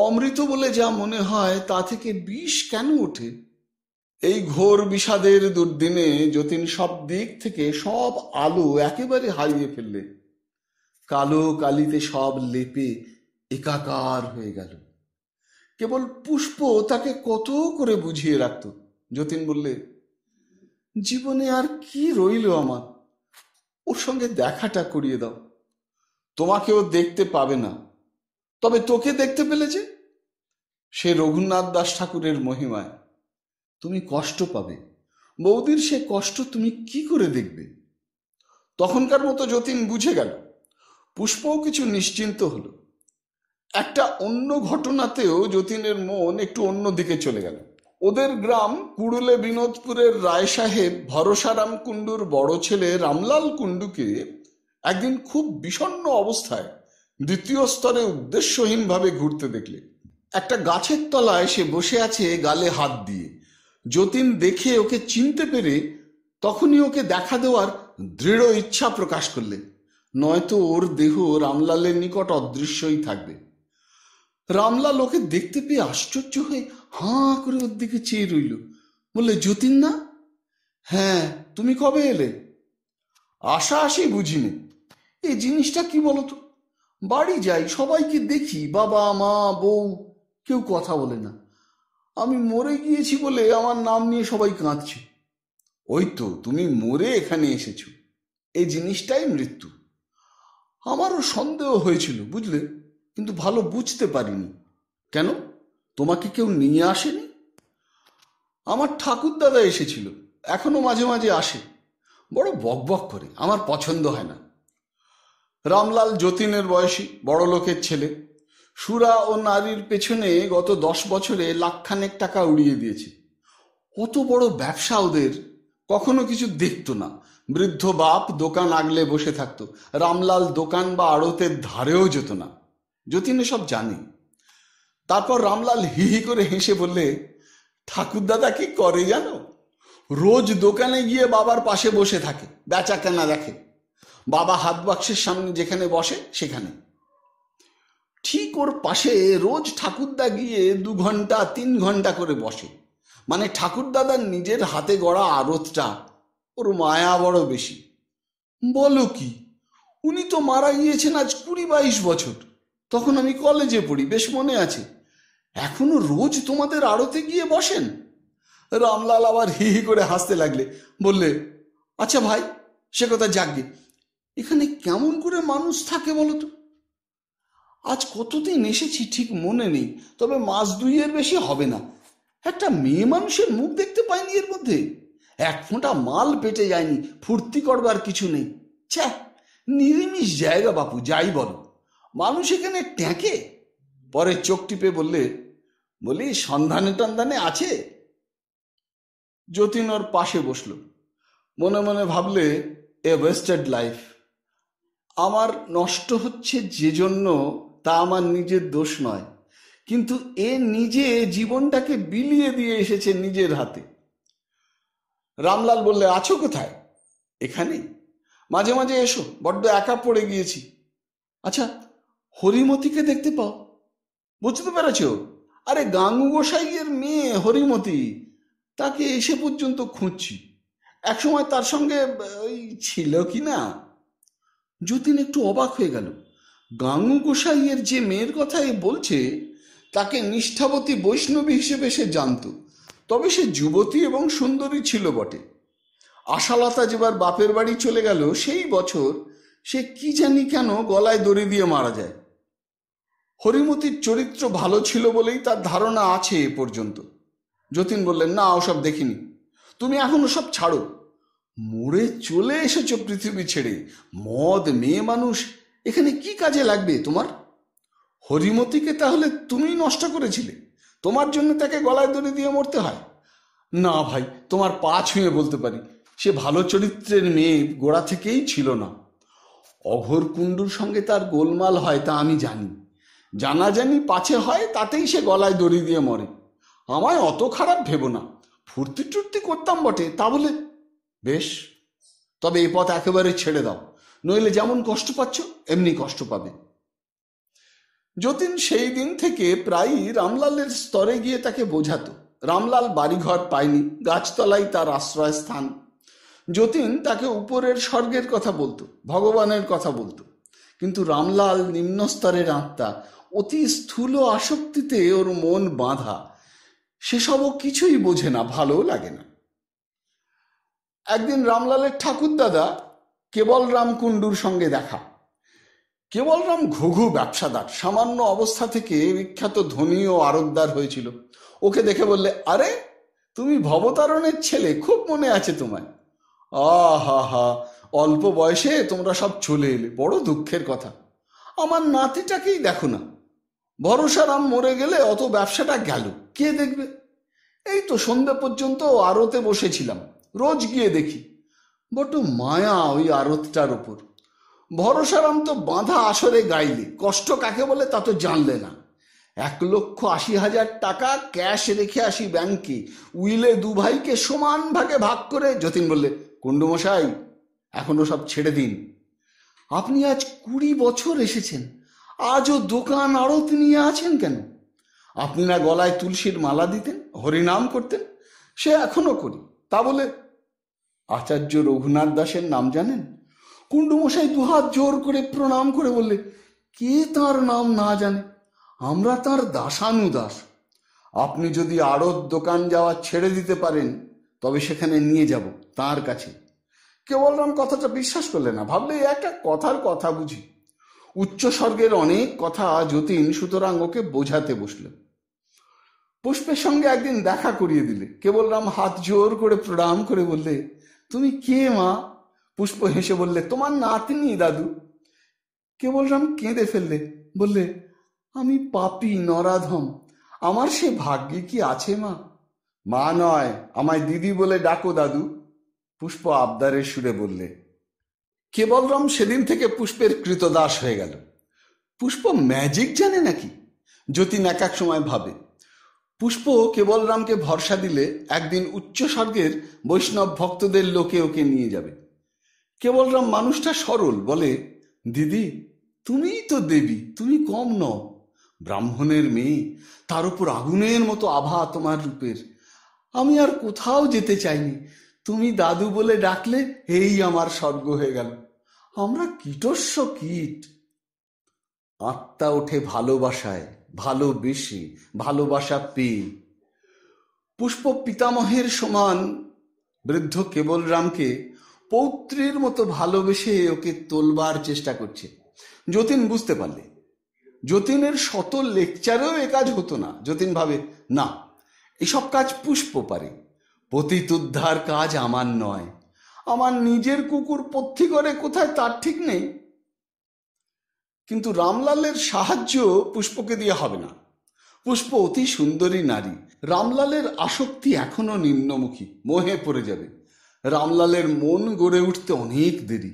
অমৃত বলে যা মনে হয়, তা থেকে বিষ কেন ওঠে? এই ঘোর বিষাদের দুর্দিনে যতীন সব দিক থেকে সব আলো একেবারে হারিয়ে ফেললে। কালো কালিতে সব লেপে একাকার হয়ে গেল। কেবল পুষ্প তাকে কত করে বুঝিয়ে রাখত। যতীন বললে, জীবনে আর কি রইল আমার? ওর সঙ্গে দেখাটা করিয়ে দাও। তোমাকেও দেখতে পাবে না, তবে তোকে দেখতে পেলে যে, সে রঘুনাথ দাস ঠাকুরের মহিমায়। তুমি কষ্ট পাবে, বৌদির সে কষ্ট তুমি কি করে দেখবে? তখনকার মতো যতীন বুঝে গেল। পুষ্পও কিছু নিশ্চিন্ত হলো। একটা অন্য ঘটনাতেও যতীনের মন একটু অন্য দিকে চলে গেল। ওদের গ্রাম কুড়ুলে বিনোদপুরের রায় সাহেব ভরসারাম কুণ্ডুর বড় ছেলে রামলাল কুণ্ডুকে একদিন খুব বিষণ্ণ অবস্থায় দ্বিতীয় স্তরে উদ্দেশ্যহীনভাবে ঘুরতে দেখলে। একটা গাছের তলায় সে বসে আছে গালে হাত দিয়ে। যতীন দেখে ওকে চিনতে পেরে তখনই ওকে দেখা দেওয়ার দৃঢ় ইচ্ছা প্রকাশ করলে, নয়তো ওর দেহ রামলালের নিকট অদৃশ্যই থাকবে। রামলাল ওকে দেখতে পেয়ে আশ্চর্য হয়ে হাঁ করে ওর দিকে চেয়ে রইল। বললে, যতীন না? হ্যাঁ, তুমি কবে এলে? আশা আসি বুঝিনি। এই জিনিসটা কি বলতো, বাড়ি যাই, সবাইকে দেখি, বাবা মা বউ, কেউ কথা বলে না। আমি মরে গিয়েছি বলে আমার নাম নিয়ে সবাই কাঁদছে। ওই তো, তুমি মরে এখানে এসেছো, এই জিনিসটাই মৃত্যু। আমারও সন্দেহ হয়েছিল বুঝলে, কিন্তু ভালো বুঝতে পারিনি। কেন, তোমাকে কেউ নিয়ে আসেনি? আমার ঠাকুরদাদা এসেছিল, এখনো মাঝে মাঝে আসে, বড় বকবক করে, আমার পছন্দ হয় না। রামলাল যতীনের বয়সী, বড় লোকের ছেলে। সুরা ও নারীর পেছনে গত 10 বছরে লাখখানেক টাকা উড়িয়ে দিয়েছে। অত বড় ব্যবসা ওদের, কখনো কিছু দেখতো না। বৃদ্ধ বাপ দোকান আগলে বসে থাকতো, রামলাল দোকান বা আড়তের ধারেও যেত না। যতীন সব জানে। তারপর রামলাল হি হি করে হেসে বললে, ঠাকুরদাদা কি করে জানো? রোজ দোকানে গিয়ে বাবার পাশে বসে থাকে, বেচা কেনা দেখে। বাবা হাত বাক্সের সামনে যেখানে বসে সেখানে ঠিক ওর পাশে রোজ ঠাকুরদা গিয়ে 2 ঘন্টা 3 ঘন্টা করে বসে। মানে ঠাকুরদাদার নিজের হাতে গড়া আড়তটা ওর মায়া বড় বেশি। বলো কি, উনি তো মারা গিয়েছেন আজ 20-22 বছর। তখন আমি কলেজে পড়ি, বেশ মনে আছে। এখনো রোজ তোমাদের আড়তে গিয়ে বসেন? রামলাল আবার হি হি করে হাসতে লাগলে, বললে, আচ্ছা ভাই, সে কথা যাকগে, এখানে কেমন করে মানুষ থাকে বলো তো? আজ কতদিন এসেছি ঠিক মনে নেই, তবে মাস 2 বেশি হবে না। একটা মেয়ে মানুষের মুখ দেখতে পাইনি এর মধ্যে। এক ফোঁটা মাল পেটে যায়নি, ফুর্তি করবার কিছু নেই। ছ্যা, নিরিমিষ জায়গা বাপু, যাই বলো। মানুষ এখানে ট্যাঁকে। পরে চোখ টিপে বলি সন্ধানে টন্ধানে আছে? যতীন ওর পাশে বসল। মনে মনে ভাবলে, এ ওয়েস্টেড লাইফ। আমার নষ্ট হচ্ছে যে জন্য তা আমার নিজের দোষ নয়, কিন্তু এ নিজে জীবনটাকে বিলিয়ে দিয়ে এসেছে নিজের হাতে। রামলাল বললে, আছো কোথায়? এখানে। মাঝে মাঝে এসো, বড্ড একা পড়ে গিয়েছি। আচ্ছা, হরিমতিকে দেখতে পাও? বুঝতে পেরেছ? আরে গাঙ্গু গোসাইয়ের মেয়ে হরিমতি, তাকে এসে পর্যন্ত খুঁজছি। একসময় তার সঙ্গে ওই ছিল কি না। যতীন একটু অবাক হয়ে গেল। গাঙ্গু গোসাইয়ের যে মেয়ের কথা এ বলছে, তাকে নিষ্ঠাবতী বৈষ্ণবী হিসেবে সে জানত। তবে সে যুবতী এবং সুন্দরী ছিল বটে। আশালতা যেবার বাপের বাড়ি চলে গেল সেই বছর সে কি জানি কেন গলায় দড়ি দিয়ে মারা যায়। হরিমতির চরিত্র ভালো ছিল বলেই তার ধারণা আছে এ পর্যন্ত। যতীন বললেন, না, ওসব দেখিনি। তুমি এখন ওসব ছাড়ো। মরে চলে এসেছো পৃথিবী ছেড়ে, মদ মেয়ে মানুষ এখানে কি কাজে লাগবে তোমার? হরিমতিকে তাহলে তুমি নষ্ট করেছিলে? তোমার জন্য তাকে গলায় দড়ি দিয়ে মরতে হয়? না ভাই, তোমার পা ছুঁয়ে বলতে পারি, সে ভালো চরিত্রের মেয়ে গোড়া থেকেই ছিল না। অঘোর কুণ্ডুর সঙ্গে তার গোলমাল হয় তা আমি জানি। জানাজানি পাছে হয়, তাতেই সে গলায় দড়ি দিয়ে মরে। আমায় অত খারাপ ভেবো না। ফুর্তি টুর্তি করতাম বটে, তা বলে। বেশ, তবে এ পথ একেবারে ছেড়ে দাও, নইলে যেমন কষ্ট পাচ্ছ এমনি কষ্ট পাবে। যতীন সেই দিন থেকে প্রায়ই রামলালের স্তরে গিয়ে তাকে বোঝাতো। রামলাল বাড়িঘর পায়নি, গাছতলাই তার আশ্রয় স্থান। যতীন তাকে উপরের স্বর্গের কথা বলতো, ভগবানের কথা বলতো। কিন্তু রামলাল নিম্নস্তরের আত্মা, অতি স্থূল আসক্তিতে ওর মন বাঁধা। সেসবও কিছুই বোঝে না, ভালোও লাগে না। একদিন রামলালের ঠাকুরদাদা কেবলরাম কুণ্ডুর সঙ্গে দেখা। কেবলরাম ঘুঘু ব্যবসাদার, সামান্য অবস্থা থেকে বিখ্যাত ধনী ও আড়তদার হয়েছিল। ওকে দেখে বললে, আরে তুমি ভবতারণের ছেলে, খুব মনে আছে তোমায়। আহা হা, অল্প বয়সে তোমরা সব চলে এলে, বড় দুঃখের কথা। আমার নাতিটাকেই দেখো না। ভরসারাম মরে গেলে অত ব্যবসাটা গেল, কে দেখবে? এই তো সন্ধ্যে পর্যন্ত আড়তে বসেছিলাম, রোজ গিয়ে দেখি। বড্ড মায়া ওই আড়তটার ওপর। ভরসারাম তো বাঁধা আসরে গাইলে, কষ্ট কাকে বলে তা তো জানলে না। 1,80,000 টাকা ক্যাশ রেখে আসি ব্যাংকে, উইলে দু ভাইকে সমান ভাগে ভাগ করে। যতীন বললে, কুণ্ডু মশাই, এখনো সব ছেড়ে দিন। আপনি আজ 20 বছর এসেছেন, আজও দোকান আড়ত নিয়ে আছেন কেন? আপনি না গলায় তুলসীর মালা দিতেন, হরিনাম করতেন? সে এখনো করি। তা বলে আচার্য রঘুনাথ দাসের নাম জানেন? কুণ্ডু মশাই দুহাত জোর করে প্রণাম করে বললে, কে তার নাম না জানে? আমরা তার দাসানুদাস। আপনি যদি আড়ত দোকান যাওয়া ছেড়ে দিতে পারেন, তবে সেখানে নিয়ে যাব তার কাছে। কেবলরাম কথাটা বিশ্বাস করলে না, ভাবলে একটা কথার কথা বুঝি। উচ্চ স্বর্গের অনেক কথা যতীন সুতরাং ওকে বোঝাতে বসল। পুষ্পের সঙ্গে একদিন দেখা করিয়ে দিলে। কেবলরাম হাত জোর করে প্রণাম করে বললে, তুমি কে মা? পুষ্প হেসে বললে, তোমার নাতনি দাদু। কেবলরাম কেঁদে ফেললে, বললে, আমি পাপী নরাধম, আমার সে ভাগ্যে কি আছে মা? মা নয়, আমায় দিদি বলে ডাকো দাদু, পুষ্প আবদারের সুরে বললে। কেবলরাম সেদিন থেকে পুষ্পের কৃতদাস হয়ে গেল। পুষ্প ম্যাজিক জানে নাকি? যতীন এক এক সময় ভাবে। পুষ্প কেবলরামকে ভরসা দিলে একদিন উচ্চ স্বর্গের বৈষ্ণব ভক্তদের লোকে ওকে নিয়ে যাবে। কেবলরাম মানুষটা সরল, বলে, দিদি তুমিই তো দেবী, তুমি কম নও। ব্রাহ্মণের মেয়ে, তার উপর আগুনের মতো আভা তোমার রূপের। আমি আর কোথাও যেতে চাইনি, তুমি দাদু বলে ডাকলে এই আমার স্বর্গ হয়ে গেল। আমরা কীটস্য কীট। আত্মা ওঠে ভালোবাসায়, ভালোবেসে, ভালোবাসা পেয়ে। পুষ্প পিতামহের সমান বৃদ্ধ কেবলরামকে পৌত্রের মতো ভালোবেসে ওকে তোলবার চেষ্টা করছে। যতীন বুঝতে পারলে। যতীনের শত লেকচারেও এ কাজ হতো না। যতীন ভাবে, না, এসব কাজ পুষ্প পারে, পতিত উদ্ধার কাজ আমার নয়। আমার নিজের কুকুর পথ্যি করে কোথায় তার ঠিক নেই। কিন্তু রামলালের সাহায্য পুষ্পকে দিয়ে হবে না। পুষ্প অতি সুন্দরী নারী। রামলালের আসক্তি এখনো নিম্নমুখী, মোহে পড়ে যাবে। রামলালের মন গড়ে উঠতে অনেক দেরি।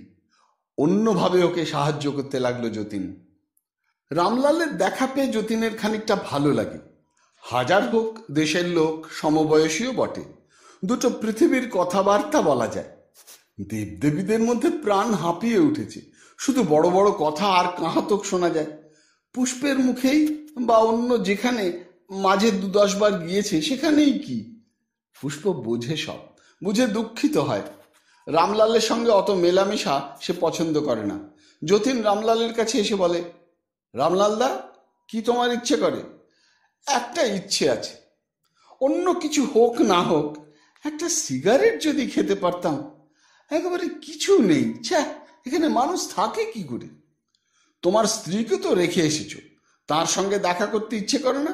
অন্যভাবে ওকে সাহায্য করতে লাগলো যতীন। রামলালের দেখা পেয়ে যতীনের খানিকটা ভালো লাগে। হাজার হোক দেশের লোক, সমবয়সীও বটে, দুটো পৃথিবীর কথাবার্তা বলা যায়। দেবদেবীদের মধ্যে প্রাণ হাঁপিয়ে উঠেছে, শুধু বড় বড় কথা আর কাহাতক শোনা যায়। পুষ্পের মুখেই বা অন্য যেখানে মাঝে 2-10 বার গিয়েছে, সেখানেই কি। পুষ্প বোঝে, সব বুঝে দুঃখিত হয়। রামলালের সঙ্গে অত মেলামেশা সে পছন্দ করে না। যতীন রামলালের কাছে এসে বলে, রামলালদা, কি তোমার ইচ্ছে করে? একটা ইচ্ছে আছে, অন্য কিছু হোক না হোক একটা সিগারেট যদি খেতে পারতাম। একেবারে কিছু নেই, ছ্যা, এখানে মানুষ থাকে কি করে? তোমার স্ত্রীকে তো রেখে এসেছো, তার সঙ্গে দেখা করতে ইচ্ছে করে না?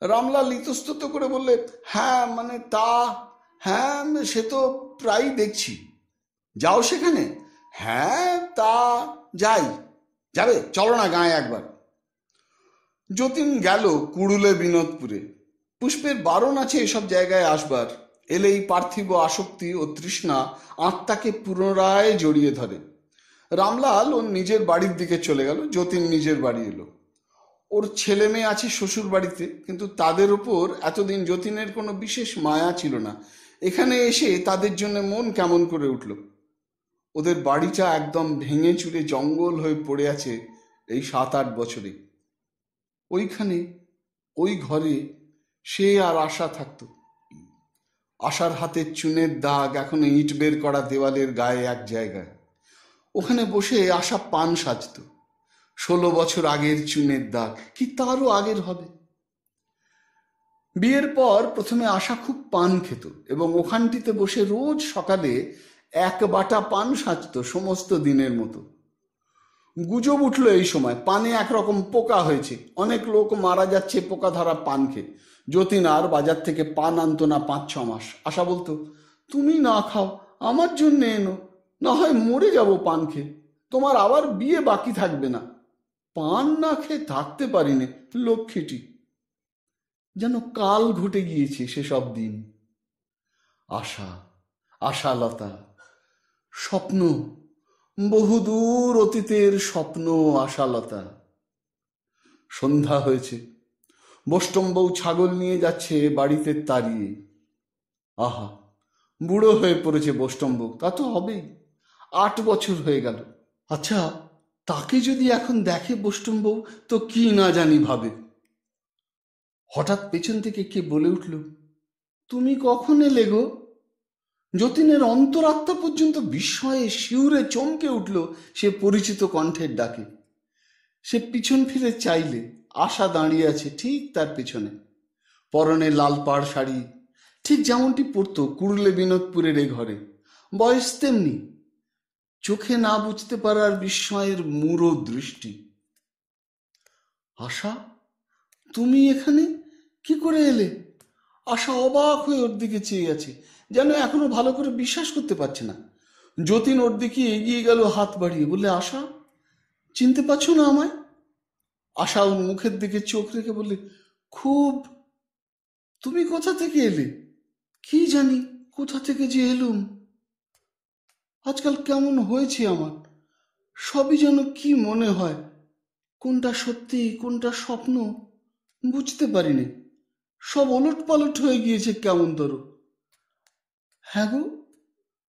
রামলাল ইতস্তত করে বললে, হ্যাঁ মানে তা, হ্যাঁ সে তো প্রায়ই দেখছি। যাও সেখানে? হ্যাঁ তা যাই। যাবে, চলো না গাঁয়ে একবার। যতীন গেল কুড়ুলে বিনোদপুরে। পুষ্পের বারণ আছে এসব জায়গায় আসবার, এলেই পার্থিব আসক্তি ও তৃষ্ণা আত্মাকে পুনরায় জড়িয়ে ধরে। রামলাল ওর নিজের বাড়ির দিকে চলে গেল। যতীন নিজের বাড়ি এলো। ওর ছেলে মেয়ে আছে শ্বশুর বাড়িতে, কিন্তু তাদের ওপর এতদিন যতীনের কোনো বিশেষ মায়া ছিল না। এখানে এসে তাদের জন্য মন কেমন করে উঠল। ওদের বাড়িটা একদম ভেঙে চুরে জঙ্গল হয়ে পড়ে আছে এই 7-8 বছরে। ওইখানে, ওই ঘরে সে আর আশা থাকতো। আশার হাতের চুনের দাগ এখনো ইট বের করা দেওয়ালের গায়ে এক জায়গায়। ওখানে বসে আশা পান সাজত। 16 বছর আগের চুনের দাগ, কি তারও আগের হবে। বিয়ের পর প্রথমে আশা খুব পান খেত এবং ওখানটিতে বসে রোজ সকালে 1 বাটা পান সাজত সমস্ত দিনের মতো। গুজব উঠল এই সময় পানে একরকম পোকা হয়েছে, অনেক লোক মারা যাচ্ছে পোকা ধরা পান খেয়ে। যতীন আর বাজার থেকে পান আনতো না 5-6 মাস। আশা বলতো, তুমি না খাও, আমার জন্যে এনো, না হয় মরে যাব পান খেয়ে, তোমার আবার বিয়ে বাকি থাকবে না। পান না খেয়ে থাকতে পারিনি লক্ষ্মীটি। যেন কাল ঘটে গিয়েছে সেসব দিন। আশা, আশালতা, স্বপ্ন, বহুদূর অতীতের স্বপ্ন, আশালতা। সন্ধ্যা হয়েছে, বোষ্টম বউ ছাগল নিয়ে যাচ্ছে বাড়িতে তাড়িয়ে। আহা, বুড়ো হয়ে পড়েছে বোষ্টম বউ, তা তো হবেই, 8 বছর হয়ে গেল। আচ্ছা, তাকে যদি এখন দেখে বোষ্টম বউ তো কি না জানি ভাবে। হঠাৎ পেছন থেকে কে বলে উঠল, তুমি কখন এলে গো? যতীনের অন্তরাত্মা পর্যন্ত বিস্ময়ে শিউরে চমকে উঠল সে পরিচিত কণ্ঠের ডাকে। সে পিছন ফিরে চাইলে আশা দাঁড়িয়ে আছে ঠিক তার পেছনে, পরনে লাল পাড় শাড়ি, ঠিক যেমনটি পরত কুড়লে বিনোদপুরের এ ঘরে। বয়স তেমনি, চোখে না বুঝতে পারার বিস্ময়ের মূঢ় দৃষ্টি। আশা, তুমি এখানে কি করে এলে? আশা অবাক হয়ে ওর দিকে চেয়ে আছে, যেন এখনো ভালো করে বিশ্বাস করতে পারছে না। যতীন ওর দিকে এগিয়ে গেল হাত বাড়িয়ে, বললে, আশা, চিনতে পারছো না আমায়? আশা ওর মুখের দিকে চোখ রেখে বললে, খুব। তুমি কোথা থেকে এলে? কি জানি কোথা থেকে যে এলুম। আজকাল কেমন হয়েছে আমার, সবই যেন কি মনে হয়, কোনটা সত্যি কোনটা স্বপ্ন বুঝতে পারিনি। সব ওলট পালট হয়ে গিয়েছে কেমন ধরো। হ্যাঁ গো,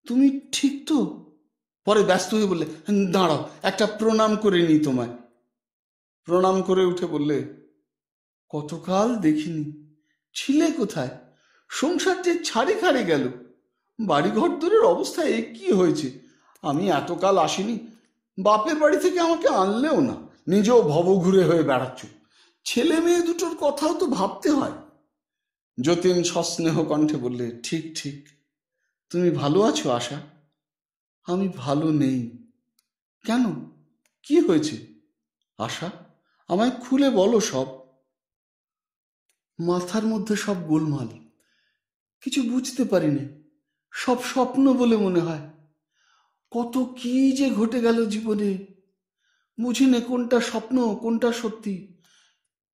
তুমি ঠিক তো? পরে ব্যস্ত হয়ে বললে, দাঁড়াও, একটা প্রণাম করে নি তোমায়। প্রণাম করে উঠে বললে, কতকাল দেখিনি, ছিলে কোথায়? সংসার যে ছাড়ি খাড়ে গেল, বাড়িঘর দূরের অবস্থা এ কি হয়েছে? আমি এতকাল আসিনি, বাপের বাড়ি থেকে আমাকে আনলেও না, নিজেও ভবঘুরে হয়ে বেড়াচ্ছ। ছেলে মেয়ে দুটোর কথাও তো ভাবতে হয়। যতীন সস্নেহ কণ্ঠে বললে, ঠিক ঠিক। তুমি ভালো আছো আশা? আমি ভালো নেই। কেন, কি হয়েছে? আশা, আমায় খুলে বলো সব। মাথার মধ্যে সব গোলমাল, কিছু বুঝতে পারিনি, সব স্বপ্ন বলে মনে হয়। কত কি যে ঘটে গেল জীবনে, বুঝি না কোনটা স্বপ্ন কোনটা সত্যি।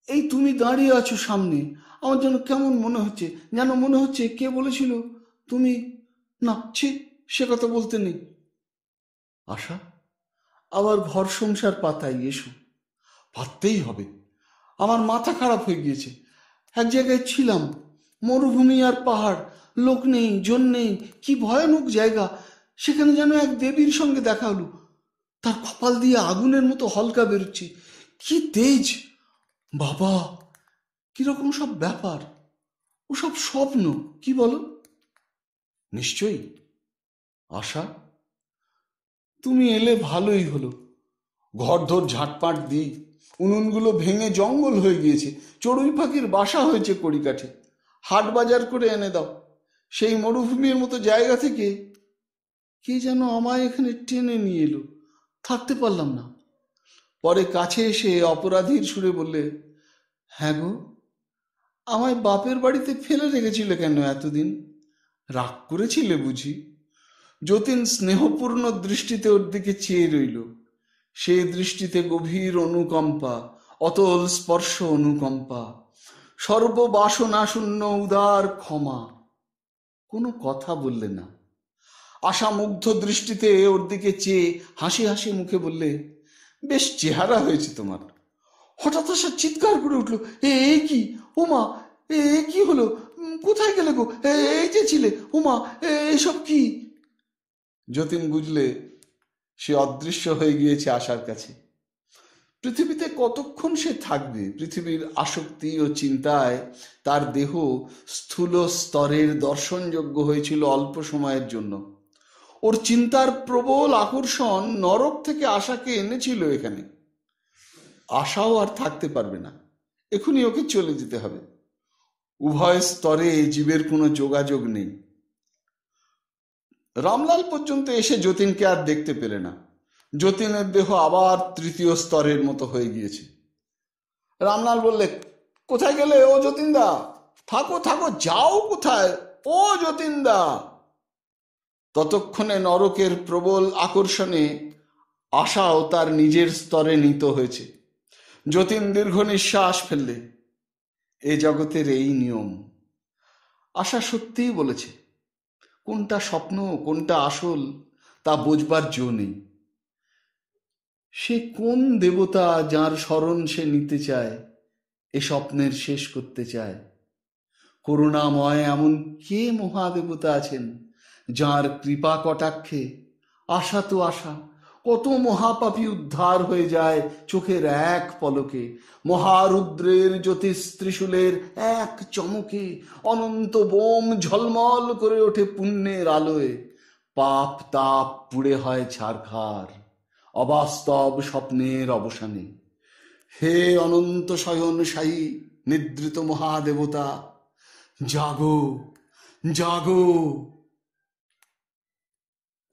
এই তুমি দাঁড়িয়ে আছো সামনে, আমার যেন কেমন মনে হচ্ছে, যেন মনে হচ্ছে কে বলেছিল তুমি। না, ছি, সে কথা বলতে নেই। আশা, আবার ঘর সংসার পাতাই এসো, ভাবতেই হবে। আমার মাথা খারাপ হয়ে গিয়েছে। এক জায়গায় ছিলাম, মরুভূমি আর পাহাড়, লোক নেই জন নেই, কি ভয়ানক জায়গা। সেখানে যেন এক দেবীর সঙ্গে দেখা হলো, তার কপাল দিয়ে আগুনের মতো হলকা বেরোচ্ছে, কি তেজ! বাবা, কিরকম সব ব্যাপার, ও সব স্বপ্ন কি বলো? নিশ্চয়ই। আশা, তুমি এলে ভালোই হলো। ঘরদোর ঝাঁটপাট দিই, উনুনগুলো ভেঙে জঙ্গল হয়ে গিয়েছে, চড়ুই পাখির বাসা হয়েছে কড়িকাঠে। হাট বাজার করে এনে দাও। সেই মরুভূমির মতো জায়গা থেকে কে যেন আমায় এখানে টেনে নিয়ে এলো, থাকতে পারলাম না। পরে কাছে এসে অপরাধীর সুরে বললে, হ্যাঁ গো, আমায় বাপের বাড়িতে ফেলে রেখেছিলে কেন এতদিন? রাগ করেছিলে বুঝি? যতীন স্নেহপূর্ণ দৃষ্টিতে ওর দিকে চেয়ে রইল। সে দৃষ্টিতে গভীর অনুকম্পা, অতল স্পর্শ অনুকম্পা, সর্ববাসনা শূন্য উদার ক্ষমা। কোনো কথা বললে না। আশা মুগ্ধ দৃষ্টিতে ওর দিকে চেয়ে হাসি হাসি মুখে বললে, বেশ চেহারা হয়েছে তোমার। হঠাৎ আশা চিৎকার করে উঠল, এ কি ওমা, এ কি হলো? কোথায় গেলে গো? এই যে ছিলে, ওমা, এসব কি? যতীন বুঝলে সে অদৃশ্য হয়ে গিয়েছে আশার কাছে। পৃথিবীতে কতক্ষণ সে থাকবে? পৃথিবীর আসক্তি ও চিন্তায় তার দেহ স্থূল স্তরের দর্শনযোগ্য হয়েছিল অল্প সময়ের জন্য। ওর চিন্তার প্রবল আকর্ষণ নরক থেকে আশাকে এনেছিল এখানে। আশাও আর থাকতে পারবে না, এখনই ওকে চলে যেতে হবে। উভয় স্তরে জীবের কোনো যোগাযোগ নেই। রামলাল পর্যন্ত এসে যতীনকে আর দেখতে পেলে না। যতীনের দেহ আবার তৃতীয় স্তরের মতো হয়ে গিয়েছে। রামলাল বললে, কোথায় গেলে ও যতীনদা? থাকো থাকো, যাও কোথায় ও যতীনদা? ততক্ষণে নরকের প্রবল আকর্ষণে আশাও তার নিজের স্তরে নীত হয়েছে। যতীন দীর্ঘ নিঃশ্বাস ফেললে। এ জগতের এই নিয়ম। আশা সত্যিই বলেছে, কোনটা স্বপ্ন কোনটা আসল তা বোঝবার জো নেই। সে কোন দেবতা যার শরণ সে নিতে চায়, এ স্বপ্নের শেষ করতে চায়? করুণাময় এমন কে মহাদেবতা আছেন যার কৃপা কটাক্ষে আশা তো আশা, কত মহাপাপী উদ্ধার হয়ে যায় চোখের এক পলকে, মহারুদ্রের জ্যোতিষ ত্রিশূলের এক চমকে, অনন্ত বোম ঝলমল করে ওঠে পুণ্যের আলোয়, পাপ তাপ পুড়ে হয় ছারখার অবাস্তব স্বপ্নের অবসানে। হে অনন্ত শয়নশায়ী নিদ্রিত মহাদেবতা, জাগো জাগো।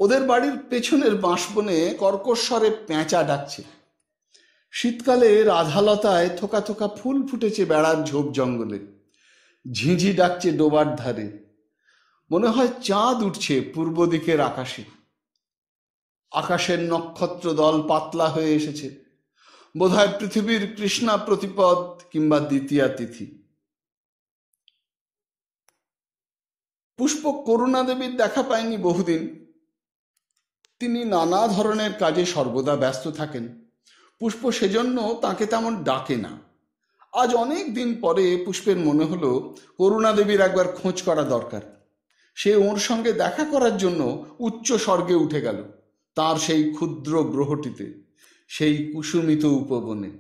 ওদের বাড়ির পেছনের বাঁশবনে কর্কশ্বরে পেঁচা ডাকছে। শীতকালে রাধালতায় থোকা থোকা ফুল ফুটেছে বেড়ার ঝোপ জঙ্গলে। ঝিঁঝি ডাকছে ডোবার ধারে। মনে হয় চাঁদ উঠছে পূর্ব দিকের আকাশে। আকাশের নক্ষত্র দল পাতলা হয়ে এসেছে, বোধহয় পৃথিবীর কৃষ্ণা প্রতিপদ কিংবা দ্বিতীয়া তিথি। পুষ্প করুণা দেবীর দেখা পায়নি বহুদিন। তিনি নানা ধরনের কাজে সর্বদা ব্যস্ত থাকেন। পুষ্প সেজন্য তাকে তেমন ডাকে না। আজ অনেক দিন পরে পুষ্পের মনে হলো করুণা দেবীর একবার খোঁজ করা দরকার। সে ওর সঙ্গে দেখা করার জন্য উচ্চ স্বর্গে উঠে গেল, তার সেই ক্ষুদ্র গ্রহটিতে, সেই কুসুমিত উপবনে।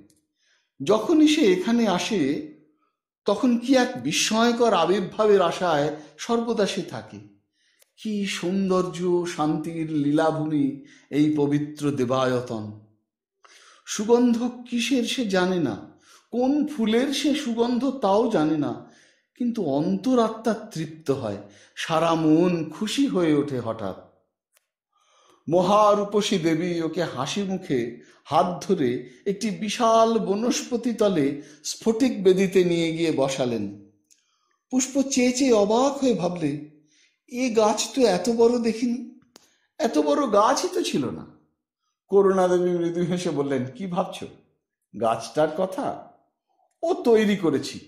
যখনই সে এখানে আসে তখন কি এক বিস্ময়কর আবির্ভাবের আশায় সর্বদা সে থাকে। কি সৌন্দর্য শান্তির লীলাভূমি এই পবিত্র দেবায়তন। সুগন্ধ কিসের সে জানে না, কোন ফুলের সে সুগন্ধ তাও জানে না, কিন্তু অন্তরাত্মা তৃপ্ত হয়, সারা মন খুশি হয়ে ওঠে হঠাৎ। মহারূপসী দেবী ওকে হাসি মুখে হাত ধরে একটি বিশাল বনস্পতি তলে স্ফটিক বেদিতে নিয়ে গিয়ে বসালেন। পুষ্প চেয়ে চেয়ে অবাক হয়ে ভাবলে, এ গাছ তো এত বড় দেখিনি, এত বড় গাছই তো ছিল না। করুণা দেবী মৃদু হেসে বললেন, কি ভাবছ গাছটার কথা? ও তৈরি করেছি।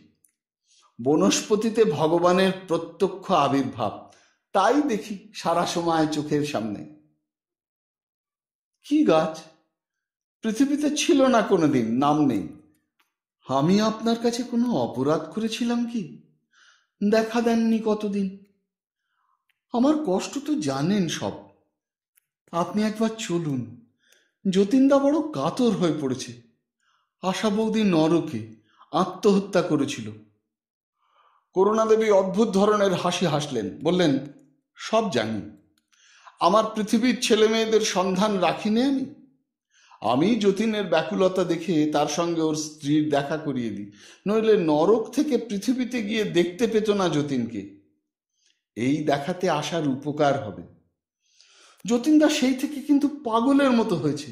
বনস্পতিতে ভগবানের প্রত্যক্ষ আবির্ভাব, তাই দেখি সারা সময় চোখের সামনে। কি গাছ? পৃথিবীতে ছিল না কোনোদিন, নাম নেই। আমি আপনার কাছে কোনো অপরাধ করেছিলাম কি? দেখা দেননি কতদিন। আমার কষ্ট তো জানেন সব। আপনি একবার চলুন। যতীনদা বড় কাতর হয়ে পড়েছে। আশা বৌদি নরকে আত্মহত্যা করেছিল। করুণা দেবী অদ্ভুত ধরনের হাসি হাসলেন, বললেন, সব জানি। আমার পৃথিবীর ছেলে মেয়েদের সন্ধান রাখিনি আমি যতীনের ব্যাকুলতা দেখে তার সঙ্গে ওর স্ত্রীর দেখা করিয়ে দিই, নইলে নরক থেকে পৃথিবীতে গিয়ে দেখতে পেত না যতীনকে। এই দেখাতে আসার উপকার হবে। যতীনদা সেই থেকে কিন্তু পাগলের মতো হয়েছে।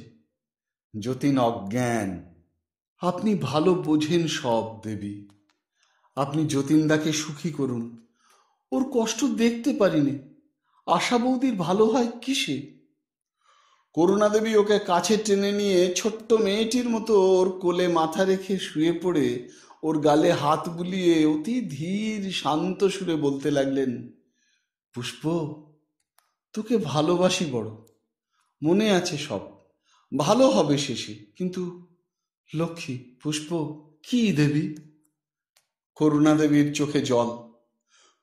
যতীন অজ্ঞান। আপনি ভালো বোঝেন সব দেবী। আপনি যতীনদাকে সুখী করুন। ওর কষ্ট দেখতে পারিনি। আশা বৌদির ভালো হয় কিসে? করুণা দেবী ওকে কাছে টেনে নিয়ে ছোট্ট মেয়েটির মতো ওর কোলে মাথা রেখে শুয়ে পড়ে ওর গালে হাত বুলিয়ে অতি ধীর শান্ত সুরে বলতে লাগলেন, পুষ্প, তোকে ভালোবাসি বড়। মনে আছে সব, ভালো হবে শেষে। কিন্তু লক্ষ্মী পুষ্প। কি দেবী? করুণা দেবীর চোখে জল।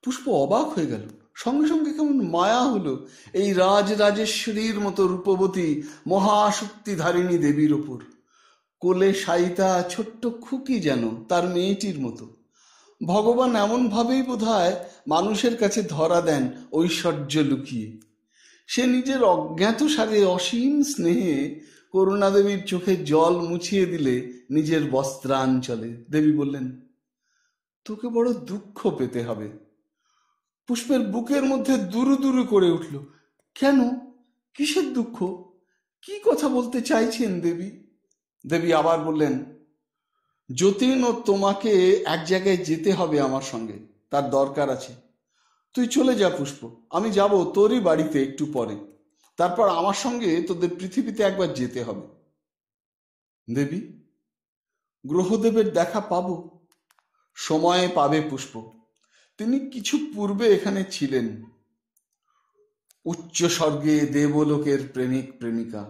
পুষ্প অবাক হয়ে গেল। সঙ্গে সঙ্গে কেমন মায়া হলো এই রাজরাজেশ্বরীর মতো রূপবতী মহাশক্তিধারিণী দেবীর ওপর। কোলে শায়িতা ছোট্ট খুকি যেন তার মেয়েটির মতো। ভগবান এমনভাবেই বোধহয় মানুষের কাছে ধরা দেন ঐশ্বর্য লুকিয়ে। সে নিজের অজ্ঞাত সারে অসীম স্নেহে করুণা দেবীর চোখে জল মুছিয়ে দিলে নিজের বস্ত্রাঞ্চলে। দেবী বললেন, তোকে বড় দুঃখ পেতে হবে। পুষ্পের বুকের মধ্যে দুরু দুরু করে উঠল। কেন? কিসের দুঃখ? কি কথা বলতে চাইছেন দেবী? দেবী আবার বললেন, যতীন ও তোমাকে এক জায়গায় যেতে হবে আমার সঙ্গে, তার দরকার আছে। তুই চলে যা পুষ্প, আমি যাব তোরই বাড়িতে একটু পরে। তারপর আমার সঙ্গে তোদের পৃথিবীতে একবার যেতে হবে। দেবী, গ্রহদেবের দেখা পাবো? সময়ে পাবে পুষ্প। তিনি কিছু পূর্বে এখানে ছিলেন। উচ্চ স্বর্গে দেবলোকের প্রেমিক প্রেমিকা।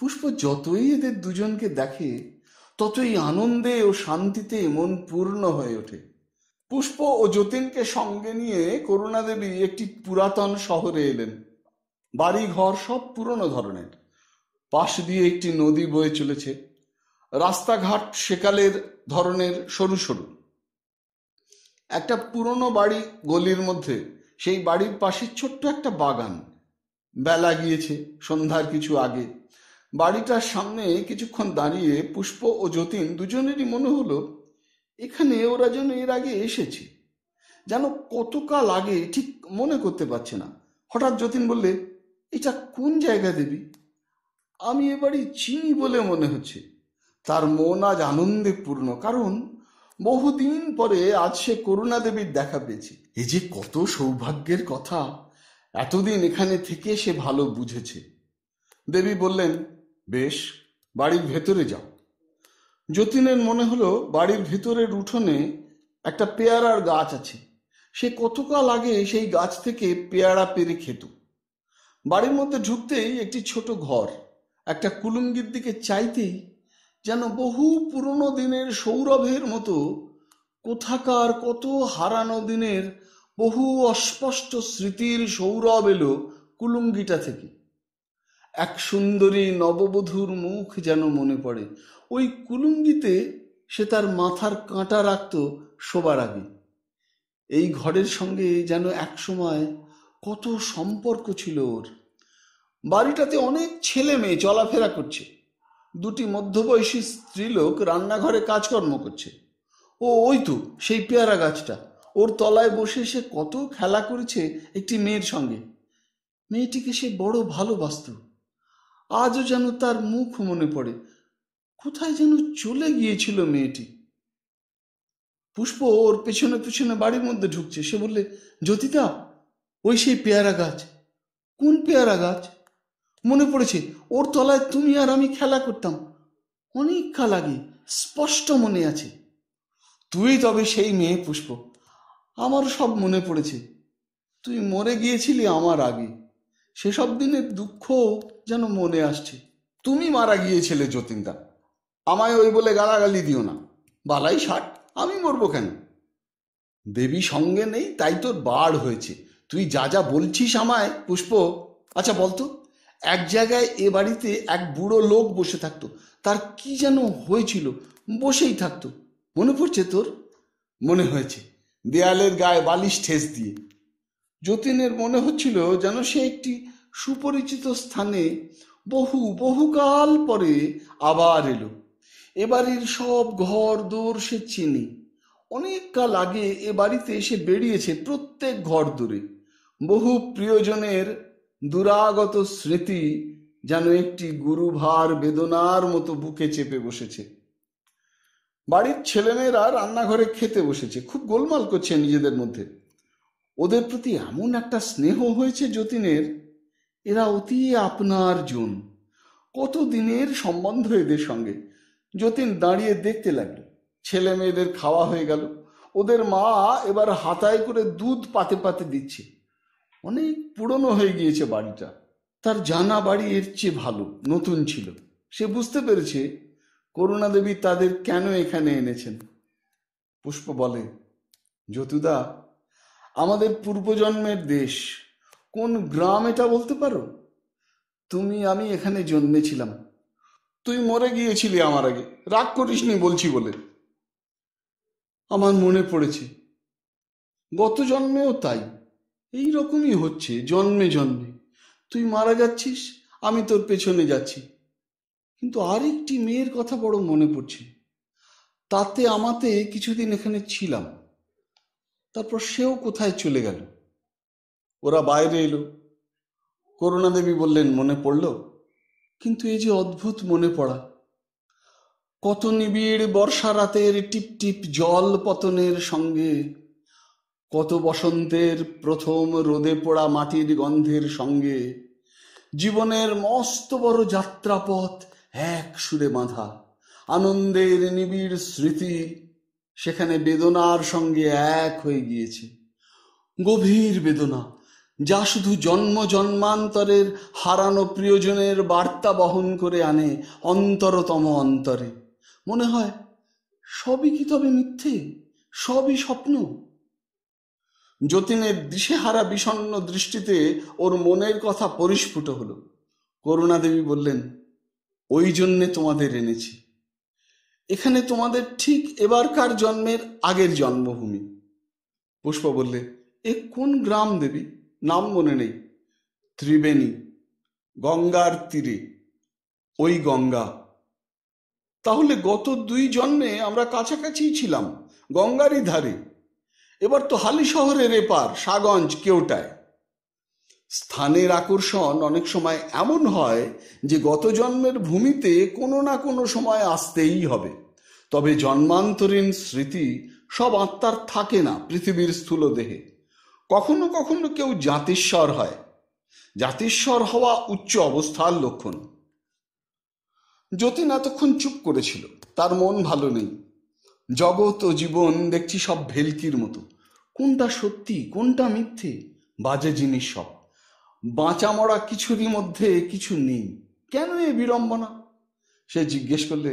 পুষ্প যতই এদের দুজনকে দেখে ততই আনন্দে ও শান্তিতে মন পূর্ণ হয়ে ওঠে। পুষ্প ও যতীনকে সঙ্গে নিয়ে করুণাদেবী একটি পুরাতন শহরে এলেন। বাড়ি ঘর সব পুরনো ধরনের। পাশ দিয়ে একটি নদী বয়ে চলেছে। রাস্তাঘাট সেকালের ধরনের সরু সরু। একটা পুরনো বাড়ি গলির মধ্যে, সেই বাড়ির পাশে ছোট্ট একটা বাগান। বেলা গিয়েছে, সন্ধ্যার কিছু আগে। বাড়িটার সামনে কিছুক্ষণ দাঁড়িয়ে পুষ্প ও যতীন দুজনেরই মনে হলো এখানে ওরা যেন এর আগে এসেছে। যেন কতকাল আগে ঠিক মনে করতে পারছে না। হঠাৎ যতীন বললে, এটা কোন জায়গা দেবী? আমি এ বাড়ি চিনি বলে মনে হচ্ছে। তার মন আজ আনন্দে পূর্ণ, কারণ বহুদিন পরে আজ সে করুণা দেবীর দেখা পেয়েছে। এ যে কত সৌভাগ্যের কথা! এতদিন এখানে থেকে সে ভালো বুঝেছে। দেবী বললেন, বেশ, বাড়ির ভেতরে যাও। যতীনের মনে হলো বাড়ির ভেতরের উঠোনে একটা পেয়ারার গাছ আছে। সে কতকাল আগে সেই গাছ থেকে পেয়ারা পেরে খেত। বাড়ির মধ্যে ঢুকতেই একটি ছোট ঘর। একটা কুলুঙ্গির দিকে চাইতেই যেন বহু পুরনো দিনের সৌরভের মতো কোথাকার কত হারানো দিনের বহু অস্পষ্ট স্মৃতির সৌরভ এলো কুলুঙ্গিটা থেকে। এক সুন্দরী নববধূর মুখ যেন মনে পড়ে। ওই কুলুঙ্গিতে সে তার মাথার কাঁটা রাখত শোবার আগে। এই ঘরের সঙ্গে যেন একসময় কত সম্পর্ক ছিল ওর। বাড়িটাতে অনেক ছেলে মেয়ে চলাফেরা করছে। দুটি মধ্যবয়সী স্ত্রীলোক রান্নাঘরে কাজকর্ম করছে। ওই তো সেই পেয়ারা গাছটা, ওর তলায় বসে সে কত খেলা করেছে একটি মেয়ের সঙ্গে। মেয়েটিকে সে বড় ভালোবাসত। আজও যেন তার মুখ মনে পড়ে। কোথায় যেন চলে গিয়েছিল মেয়েটি। পুষ্প ওর পেছনে পেছনে বাড়ির মধ্যে ঢুকছে। সে বললে, জ্যোতিদা, ওই সেই পেয়ারা গাছ। কোন পেয়ারা গাছ? মনে পড়েছে, ওর তলায় তুমি আর আমি খেলা করতাম অনেক কাল আগে, স্পষ্ট মনে আছে। তুই তবে সেই মেয়ে পুষ্প। আমার সব মনে পড়েছে। তুই মরে গিয়েছিলি আমার আগে। সেসব দিনের দুঃখ যেন মনে আসছে। তুমি মারা গিয়েছিলে যতীনদা। আমায় ওই বলে গালাগালি দিও না। বালাই ষাট, আমি মরবো কেন? দেবী সঙ্গে নেই তাই তোর বাড় হয়েছে। তুই যা যা বলছিস আমায় পুষ্প। আচ্ছা বলতো, এক জায়গায় এ বাড়িতে এক বুড়ো লোক বসে থাকতো। তার কি যেন হয়েছিল, বসেই থাকতো। মনে পড়ছে তোর? মনে হয়েছে, দেয়ালের গায়ে বালিশ ঠেস দিয়ে। যতীনের মনে হচ্ছিল যেন সে একটি সুপরিচিত স্থানে বহুকাল পরে আবার এলো। এ বাড়ির সব ঘর দোর সে চিনি। অনেক কাল আগে এ বাড়িতে এসে বেরিয়েছে প্রত্যেক ঘর দূরে। বহু প্রিয়জনের দুরাগত স্মৃতি যেন একটি গুরুভার বেদনার মতো বুকে চেপে বসেছে। বাড়ির ছেলেমেয়েরা রান্নাঘরে খেতে বসেছে, খুব গোলমাল করছে নিজেদের মধ্যে। ওদের প্রতি এমন একটা স্নেহ হয়েছে যতীনের, এরা অতি আপনার জন। কত দিনের সম্বন্ধ এদের সঙ্গে। যতীন দাঁড়িয়ে দেখতে লাগলো। ছেলে মেয়েদের খাওয়া হয়ে গেল। ওদের মা এবার হাতায় করে দুধ পাতে পাতে দিচ্ছে। অনেক পুরনো হয়ে গিয়েছে বাড়িটা। তার জানা বাড়ি এর চেয়ে ভালো, নতুন ছিল। সে বুঝতে পেরেছে করুণা দেবী তাদের কেন এখানে এনেছেন। পুষ্প বলে, যতুদা, আমাদের পূর্বজন্মের দেশ কোন গ্রাম এটা বলতে পারো? তুমি আমি এখানে জন্মেছিলাম। তুই মরে গিয়েছিলি আমার আগে, রাগ করিসনি বলছি বলে। আমার মনে পড়েছে, গত জন্মেও তাই। এই রকমই হচ্ছে জন্মে জন্মে। তুই মারা যাচ্ছিস, আমি তোর পেছনে যাচ্ছি। কিন্তু আরেকটি মেয়ের কথা বড় মনে পড়ছে। তাতে আমাতে কিছুদিন এখানে ছিলাম, তারপর সেও কোথায় চলে গেল। ওরা বাইরে এলো। করুণা দেবী বললেন, মনে পড়ল? কিন্তু এই যে অদ্ভুত মনে পড়া। কত নিবিড় বর্ষা রাতের টিপ টিপ জল পতনের সঙ্গে, কত বসন্তের প্রথম রোদে পোড়া মাটির গন্ধের সঙ্গে জীবনের মস্ত বড় যাত্রাপথ এক সুরে বাঁধা। আনন্দের নিবিড় স্মৃতি সেখানে বেদনার সঙ্গে এক হয়ে গিয়েছে। গভীর বেদনা, যা শুধু জন্ম জন্মান্তরের হারানো প্রিয়জনের বার্তা বহন করে আনে অন্তরতম অন্তরে। মনে হয় সবই কি তবে মিথ্যে, সবই স্বপ্ন? যতীনের দিশেহারা বিষণ্ণ দৃষ্টিতে ওর মনের কথা পরিস্ফুট হলো। করুণাদেবী বললেন, ওই জন্যে তোমাদের এনেছি। এখানে তোমাদের ঠিক এবারকার জন্মের আগের জন্মভূমি। পুষ্প বললে, এ কোন গ্রাম দেবী? নাম মনে নেই। ত্রিবেণী, গঙ্গার তীরে। ওই গঙ্গা। তাহলে গত 2 জন্মে আমরা কাছাকাছি ছিলাম, গঙ্গারই ধারে। এবার তো হালি শহরের এপার, সাগঞ্জ, কেওটায়। স্থানের আকর্ষণ অনেক সময় এমন হয় যে গত জন্মের ভূমিতে কোনো না কোনো সময় আসতেই হবে। তবে জন্মান্তরীণ স্মৃতি সব আত্মার থাকে না পৃথিবীর স্থূল দেহে। কখনো কখনো কেউ জাতিস্বর হয়। জাতিস্বর হওয়া উচ্চ অবস্থার লক্ষণ। যতীন এতক্ষণ চুপ করেছিল। তার মন ভালো নেই। জগৎ ও জীবন দেখছি সব ভেলকির মতো। কোনটা সত্যি, কোনটা মিথ্যে? বাজে জিনিস সব। বাঁচা মরা কিছুরই মধ্যে কিছু নেই। কেন এ বিড়ম্বনা? সে জিজ্ঞেস করলে,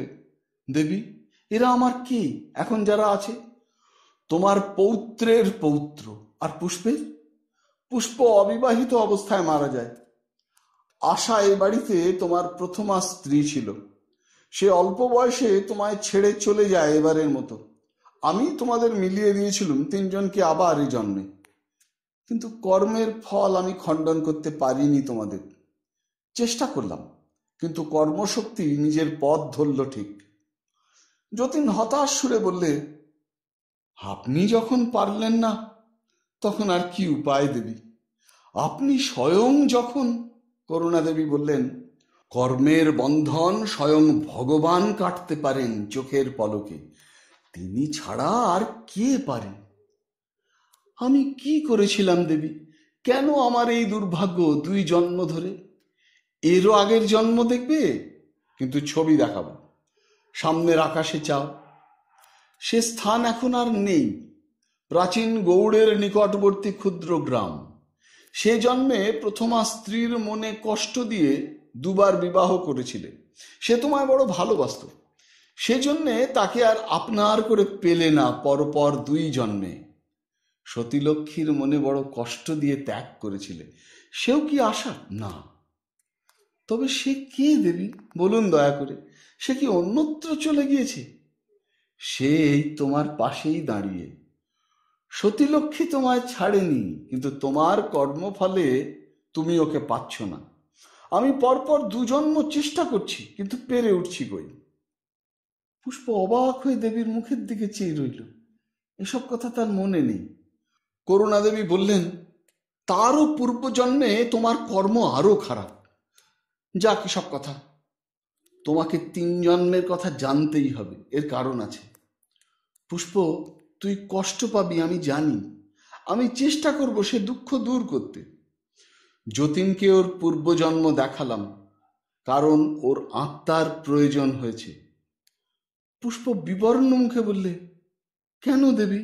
দেবী, এরা আমার কি এখন যারা আছে? তোমার পৌত্রের পৌত্র। আর পুষ্পের? পুষ্প অবিবাহিত অবস্থায় মারা যায়। আশা এ বাড়িতে তোমার প্রথমা স্ত্রী ছিল। সে অল্প বয়সে তোমায় ছেড়ে চলে যায় এবারের মতো। আমি তোমাদের মিলিয়ে দিয়েছিলাম 3 জনকে আবার এই জন্মে। কিন্তু কর্মের ফল আমি খণ্ডন করতে পারিনি তোমাদের। চেষ্টা করলাম, কিন্তু কর্মশক্তি নিজের পথ ধরল ঠিক। যতীন হতাশ সুরে বললে, আপনি যখন পারলেন না তখন আর কি উপায় দেবী? আপনি স্বয়ং যখন। করুণাদেবী বললেন, কর্মের বন্ধন স্বয়ং ভগবান কাটতে পারেন চোখের পলকে। তিনি ছাড়া আর কে পারে? আমি কি করেছিলাম দেবী? কেন আমার এই দুর্ভাগ্য 2 জন্ম ধরে? এরও আগের জন্ম দেখবে, কিন্তু ছবি দেখাবো। সামনের আকাশে চাও। সে স্থান এখন আর নেই। প্রাচীন গৌড়ের নিকটবর্তী ক্ষুদ্র গ্রাম। সে জন্মে প্রথমা স্ত্রীর মনে কষ্ট দিয়ে 2 বার বিবাহ করেছিলে। সে তোমায় বড় ভালোবাসত। সেজন্যে তাকে আর আপনার করে পেলে না পরপর 2 জন্মে। সতীলক্ষ্মীর মনে বড় কষ্ট দিয়ে ত্যাগ করেছিলে। সেও কি আশা? না। তবে সে কে দেবী বলুন দয়া করে? সে কি অন্যত্র চলে গিয়েছে? সে এই তোমার পাশেই দাঁড়িয়ে। সতীলক্ষ্মী তোমায় ছাড়েনি, কিন্তু তোমার কর্মফলে তুমি ওকে পাচ্ছ না। আমি পরপর 2 জন্ম চেষ্টা করছি, কিন্তু পেরে উঠছি কই। পুষ্প অবাক হয়ে দেবীর মুখের দিকে চেয়ে রইল। এসব কথা তার মনে নেই। করুণাদেবী বললেন, তারও পূর্বজন্মে তোমার কর্ম আরো খারাপ। যাক, সব কথা। তোমাকে 3 জন্মের কথা জানতেই হবে। এর কারণ আছে। পুষ্প, তুই কষ্ট পাবি আমি জানি। আমি চেষ্টা করব সে দুঃখ দূর করতে। যতীনকে ওর পূর্বজন্ম দেখালাম, কারণ ওর আত্মার প্রয়োজন হয়েছে। পুষ্প বিবর্ণ মুখে বললে, কেন দেবী?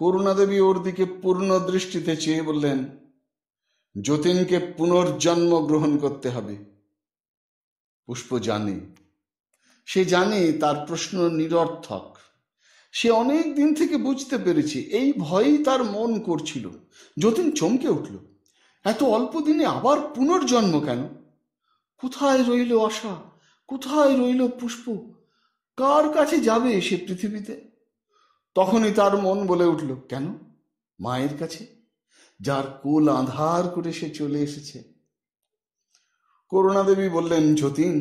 করুণাদেবী ওর দিকে পূর্ণ দৃষ্টিতে চেয়ে বললেন, যতীনকে পুনর্জন্ম গ্রহণ করতে হবে। পুষ্প জানে। সে জানে তার প্রশ্ন নিরর্থক। সে অনেক দিন থেকে বুঝতে পেরেছে। এই ভয়েই তার মন করছিল। যতীন চমকে উঠল। এত অল্প দিনে আবার পুনর্জন্ম কেন? কোথায় রইল আশা? কোথায় রইল পুষ্প? কার কাছে যাবে সে পৃথিবীতে? তখনই তার মন বলে উঠল, কেন? মায়ের কাছে, যার কোল আঁধার করে সে চলে এসেছে। করুণাদেবী বললেন, যতীন,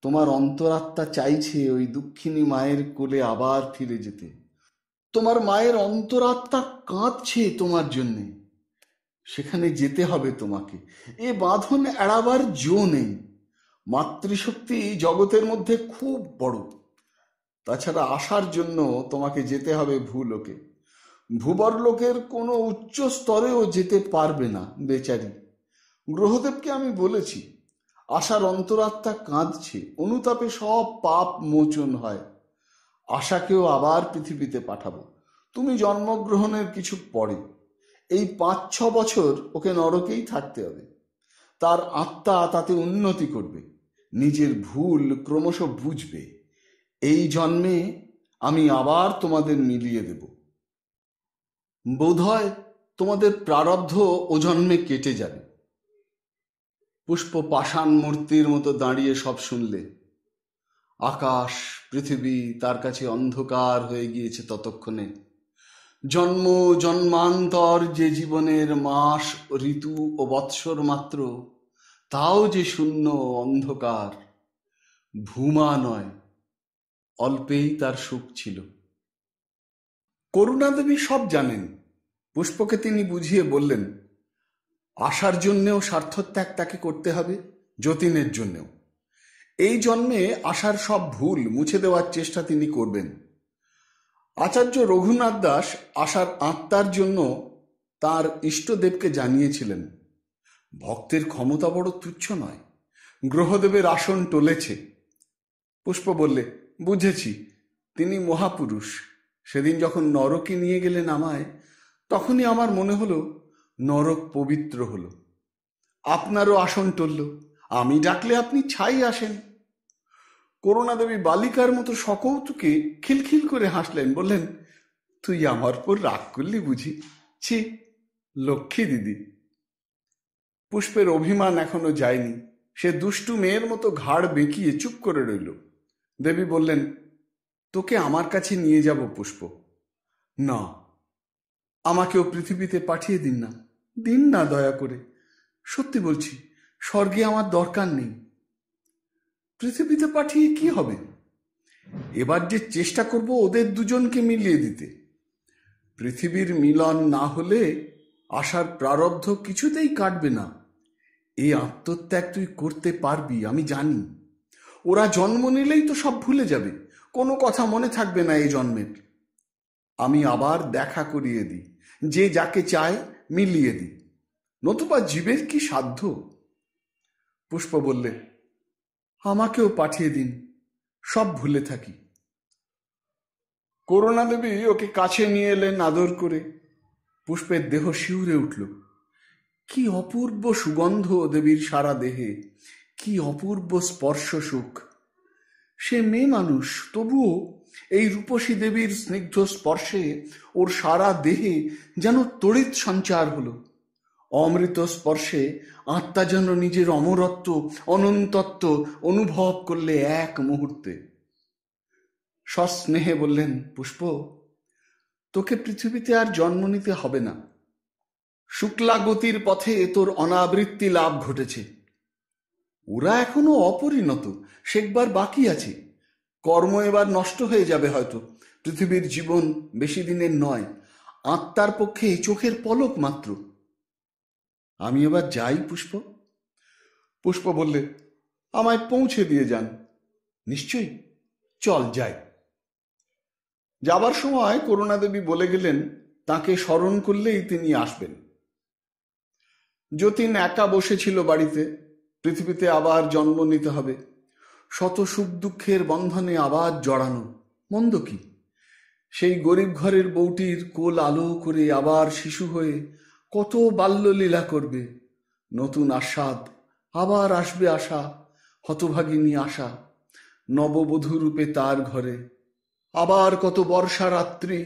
তোমার অন্তরাত্মা চাইছে ওই দুঃখিনী মায়ের কোলে আবার ফিরে যেতে। তোমার মায়ের অন্তরাত্মা কাঁদছে তোমার জন্যে। সেখানে যেতে হবে তোমাকে। এ বাঁধন এড়াবার জো নেই। মাতৃশক্তি জগতের মধ্যে খুব বড়। তাছাড়া আসার জন্য তোমাকে যেতে হবে ভূলোকে। ভূবর লোকের কোনো উচ্চ স্তরেও যেতে পারবে না বেচারি। গ্রহদেবকে আমি বলেছি, আশার অন্তরাত্মা কাঁদছে, অনুতাপে সব পাপ মোচন হয়। আশাকেও আবার পৃথিবীতে পাঠাবো, তুমি জন্মগ্রহণের কিছু পরে। এই 5-6 বছর ওকে নরকেই থাকতে হবে। তার আত্মা তাতে উন্নতি করবে, নিজের ভুল ক্রমশ বুঝবে। এই জন্মে আমি আবার তোমাদের মিলিয়ে দেব। বোধহয় তোমাদের প্রারব্ধ ও জন্মে কেটে যাবে। পুষ্প পাষাণ মূর্তির মতো দাঁড়িয়ে সব শুনলে। আকাশ পৃথিবী তার কাছে অন্ধকার হয়ে গিয়েছে ততক্ষণে। জন্ম জন্মান্তর যে জীবনের মাস ঋতু ও বৎসর মাত্র, তাও যে শূন্য অন্ধকার। ভূমা নয়, অল্পেই তার সুখ ছিল। করুণাদেবী সব জানেন। পুষ্পকে তিনি বুঝিয়ে বললেন, আশার জন্যেও স্বার্থত্যাগ তাকে করতে হবে, যতীনের জন্যেও। এই জন্মে আশার সব ভুল মুছে দেওয়ার চেষ্টা তিনি করবেন। আচার্য রঘুনাথ দাস আশার আত্মার জন্য তার ইষ্টদেবকে জানিয়েছিলেন, ভক্তের ক্ষমতা বড় তুচ্ছ নয়, গ্রহদেবের আসন টলেছে। পুষ্প বললে, বুঝেছি, তিনি মহাপুরুষ। সেদিন যখন নরকে নিয়ে গেলেন আমায়, তখনই আমার মনে হলো নরক পবিত্র হলো। আপনারও আসন টলল, আমি ডাকলে আপনি ছাই আসেন। করুণাদেবী বালিকার মতো সকৌতুকে খিলখিল করে হাসলেন, বললেন, তুই আমার পর রাগ করলি বুঝি? ছি, লক্ষ্মী দিদি। পুষ্পের অভিমান এখনো যায়নি। সে দুষ্টু মেয়ের মতো ঘাড় বেঁকিয়ে চুপ করে রইল। দেবী বললেন, তোকে আমার কাছে নিয়ে যাব পুষ্প। না, আমাকেও পৃথিবীতে পাঠিয়ে দিন না, দিন না দয়া করে। সত্যি বলছি, স্বর্গে আমার দরকার নেই। পৃথিবীতে পাঠিয়ে কি হবে? এবার যে চেষ্টা করব ওদের দুজনকে মিলিয়ে দিতে। পৃথিবীর মিলন না হলে আশার প্রারব্ধ কিছুতেই কাটবে না। এই আত্মত্যাগ তুই করতে পারবি, আমি জানি। ওরা জন্ম নিলেই তো সব ভুলে যাবে, কোনো কথা মনে থাকবে না এই জন্মের। আমি আবার দেখা করিয়ে দিই, যে যাকে চায় মিলিয়ে দিই, নতুবা জীবের কি সাধ্য? পুষ্প বললে, আমাকেও পাঠিয়ে দিন, সব ভুলে থাকি। করুণাদেবী ওকে কাছে নিয়ে এলেন আদর করে। পুষ্পের দেহ শিউরে উঠল। কি অপূর্ব সুগন্ধ দেবীর সারা দেহে, কি অপূর্ব স্পর্শ সুখ। সে মেয়ে মানুষ, তবুও এই রূপসী দেবীর স্নিগ্ধ স্পর্শে ওর সারা দেহে যেন তড়িৎ সঞ্চার হলো। অমৃত স্পর্শে আত্মা যেন নিজের অমরত্ব অনন্তত্ব অনুভব করলে এক মুহূর্তে। সস্নেহে বললেন, পুষ্প, তোকে পৃথিবীতে আর জন্ম নিতে হবে না। শুক্লাগতির পথে তোর অনাবৃত্তি লাভ ঘটেছে। ওরা এখনো অপরিণত, শেখবার বাকি আছে। কর্ম এবার নষ্ট হয়ে যাবে হয়তো। পৃথিবীর জীবন বেশি দিনের নয়, আত্মার পক্ষে চোখের পলক মাত্র। আমি এবার যাই পুষ্প। পুষ্প বললে, আমায় পৌঁছে দিয়ে যান। নিশ্চয়ই, চল যাই। যাবার সময় করুণাদেবী বলে গেলেন, তাকে স্মরণ করলেই তিনি আসবেন। যতীন একা বসেছিল বাড়িতে। পৃথিবীতে আবার জন্ম নিতে হবে, শত সুখ দুঃখের বন্ধনে আবার জড়ানো, মন্দ কি? সেই গরিব ঘরের বউটির কোল আলো করে আবার শিশু হয়ে কত বাল্যলীলা করবে। নতুন আস্বাদ, আবার আসবে আশা, হতভাগিনী আশা, নববধূ রূপে তার ঘরে। আবার কত বর্ষা রাত্রি,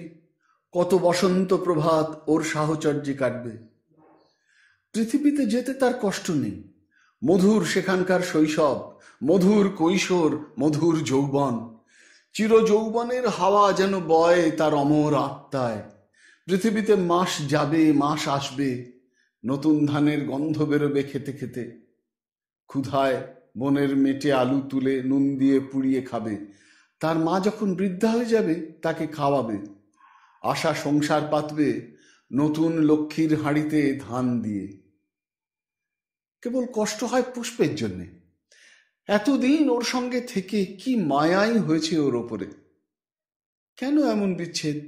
কত বসন্ত প্রভাত ওর সাহচর্যে কাটবে। পৃথিবীতে যেতে তার কষ্ট নেই। মধুর সেখানকার শৈশব, মধুর কৈশোর, মধুর যৌবন। চির যৌবনের হাওয়া যেন বয় তার অমর আত্মায়। পৃথিবীতে মাস যাবে, মাস আসবে, নতুন ধানের গন্ধ বেরোবে খেতে খেতে। ক্ষুধায় বনের মেটে আলু তুলে নুন দিয়ে পুড়িয়ে খাবে। তার মা যখন বৃদ্ধা হয়ে যাবে, তাকে খাওয়াবে। আশা সংসার পাতবে নতুন লক্ষ্মীর হাঁড়িতে ধান দিয়ে। কেবল কষ্ট হয় পুষ্পের জন্যে। এতদিন ওর সঙ্গে থেকে কি মায়াই হয়েছে ওর ওপরে। কেন এমন বিচ্ছেদ?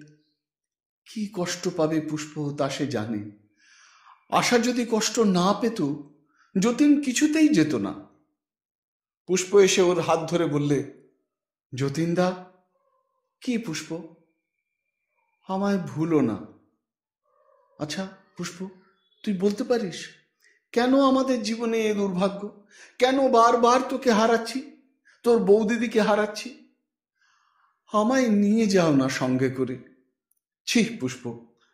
কি কষ্ট পাবে পুষ্প তা সে জানে। আশা যদি কষ্ট না পেত, যতীন কিছুতেই যেত না। পুষ্প এসে ওর হাত ধরে বললে, যতীনদা। কি পুষ্প? আমায় ভুলো না। আচ্ছা পুষ্প, তুই বলতে পারিস কেন আমাদের জীবনে এ দুর্ভাগ্য? কেন বারবার তোকে হারাচ্ছি, তোর বৌদিদিকে হারাচ্ছি? আমায় নিয়ে যাও না সঙ্গে করে। ছি পুষ্প,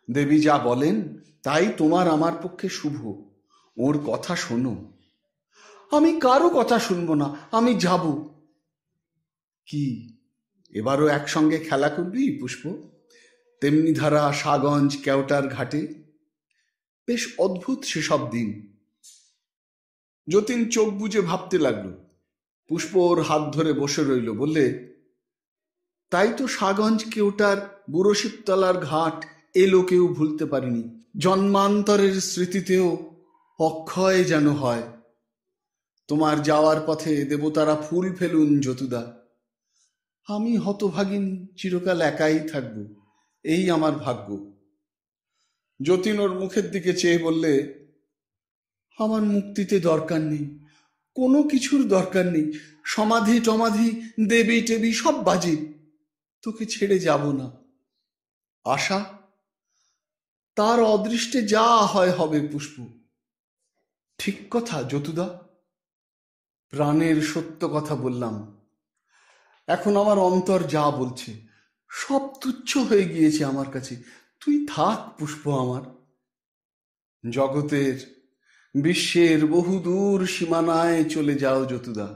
দেবী যা বলেন তাই তোমার আমার পক্ষে শুভ। ওর কথা শোনো। আমি কারো কথা শুনবো না, আমি যাব। কি এবারও একসঙ্গে খেলা করবি পুষ্প? তেমনি ধারা সাগঞ্জ কেওটার ঘাটে। বেশ অদ্ভুত সেসব দিন। যতীন চোখ বুজে ভাবতে লাগলো। পুষ্প ওর হাত ধরে বসে রইল, বললে, তাই তো সাগঞ্জ কেওটার বুড়ো শিবতলার ঘাট এ লোকেও ভুলতে পারিনি। জন্মান্তরের স্মৃতিতেও অক্ষয় যেন হয়। তোমার যাওয়ার পথে দেবতারা ফুল ফেলুন যতুদা। আমি হতভাগিন চিরকাল একাই থাকব, এই আমার ভাগ্য। যতীন ওর মুখের দিকে চেয়ে বললে, আমার মুক্তিতে দরকার নেই, কোনো কিছুর দরকার নেই। সমাধি টমাধি দেবী টেবি সব বাজে, তোকে ছেড়ে যাব না। আশা, তার অদৃষ্টে যা হয় হবে পুষ্প। ঠিক কথা যতুদা, প্রাণের সত্য কথা বললাম। এখন আমার অন্তর যা বলছে সব তুচ্ছ হয়ে গিয়েছে আমার কাছে। তুই থাক পুষ্প আমার। জগতের বিশ্বের বহুদূর সীমানায় চলে যাও যতুদা,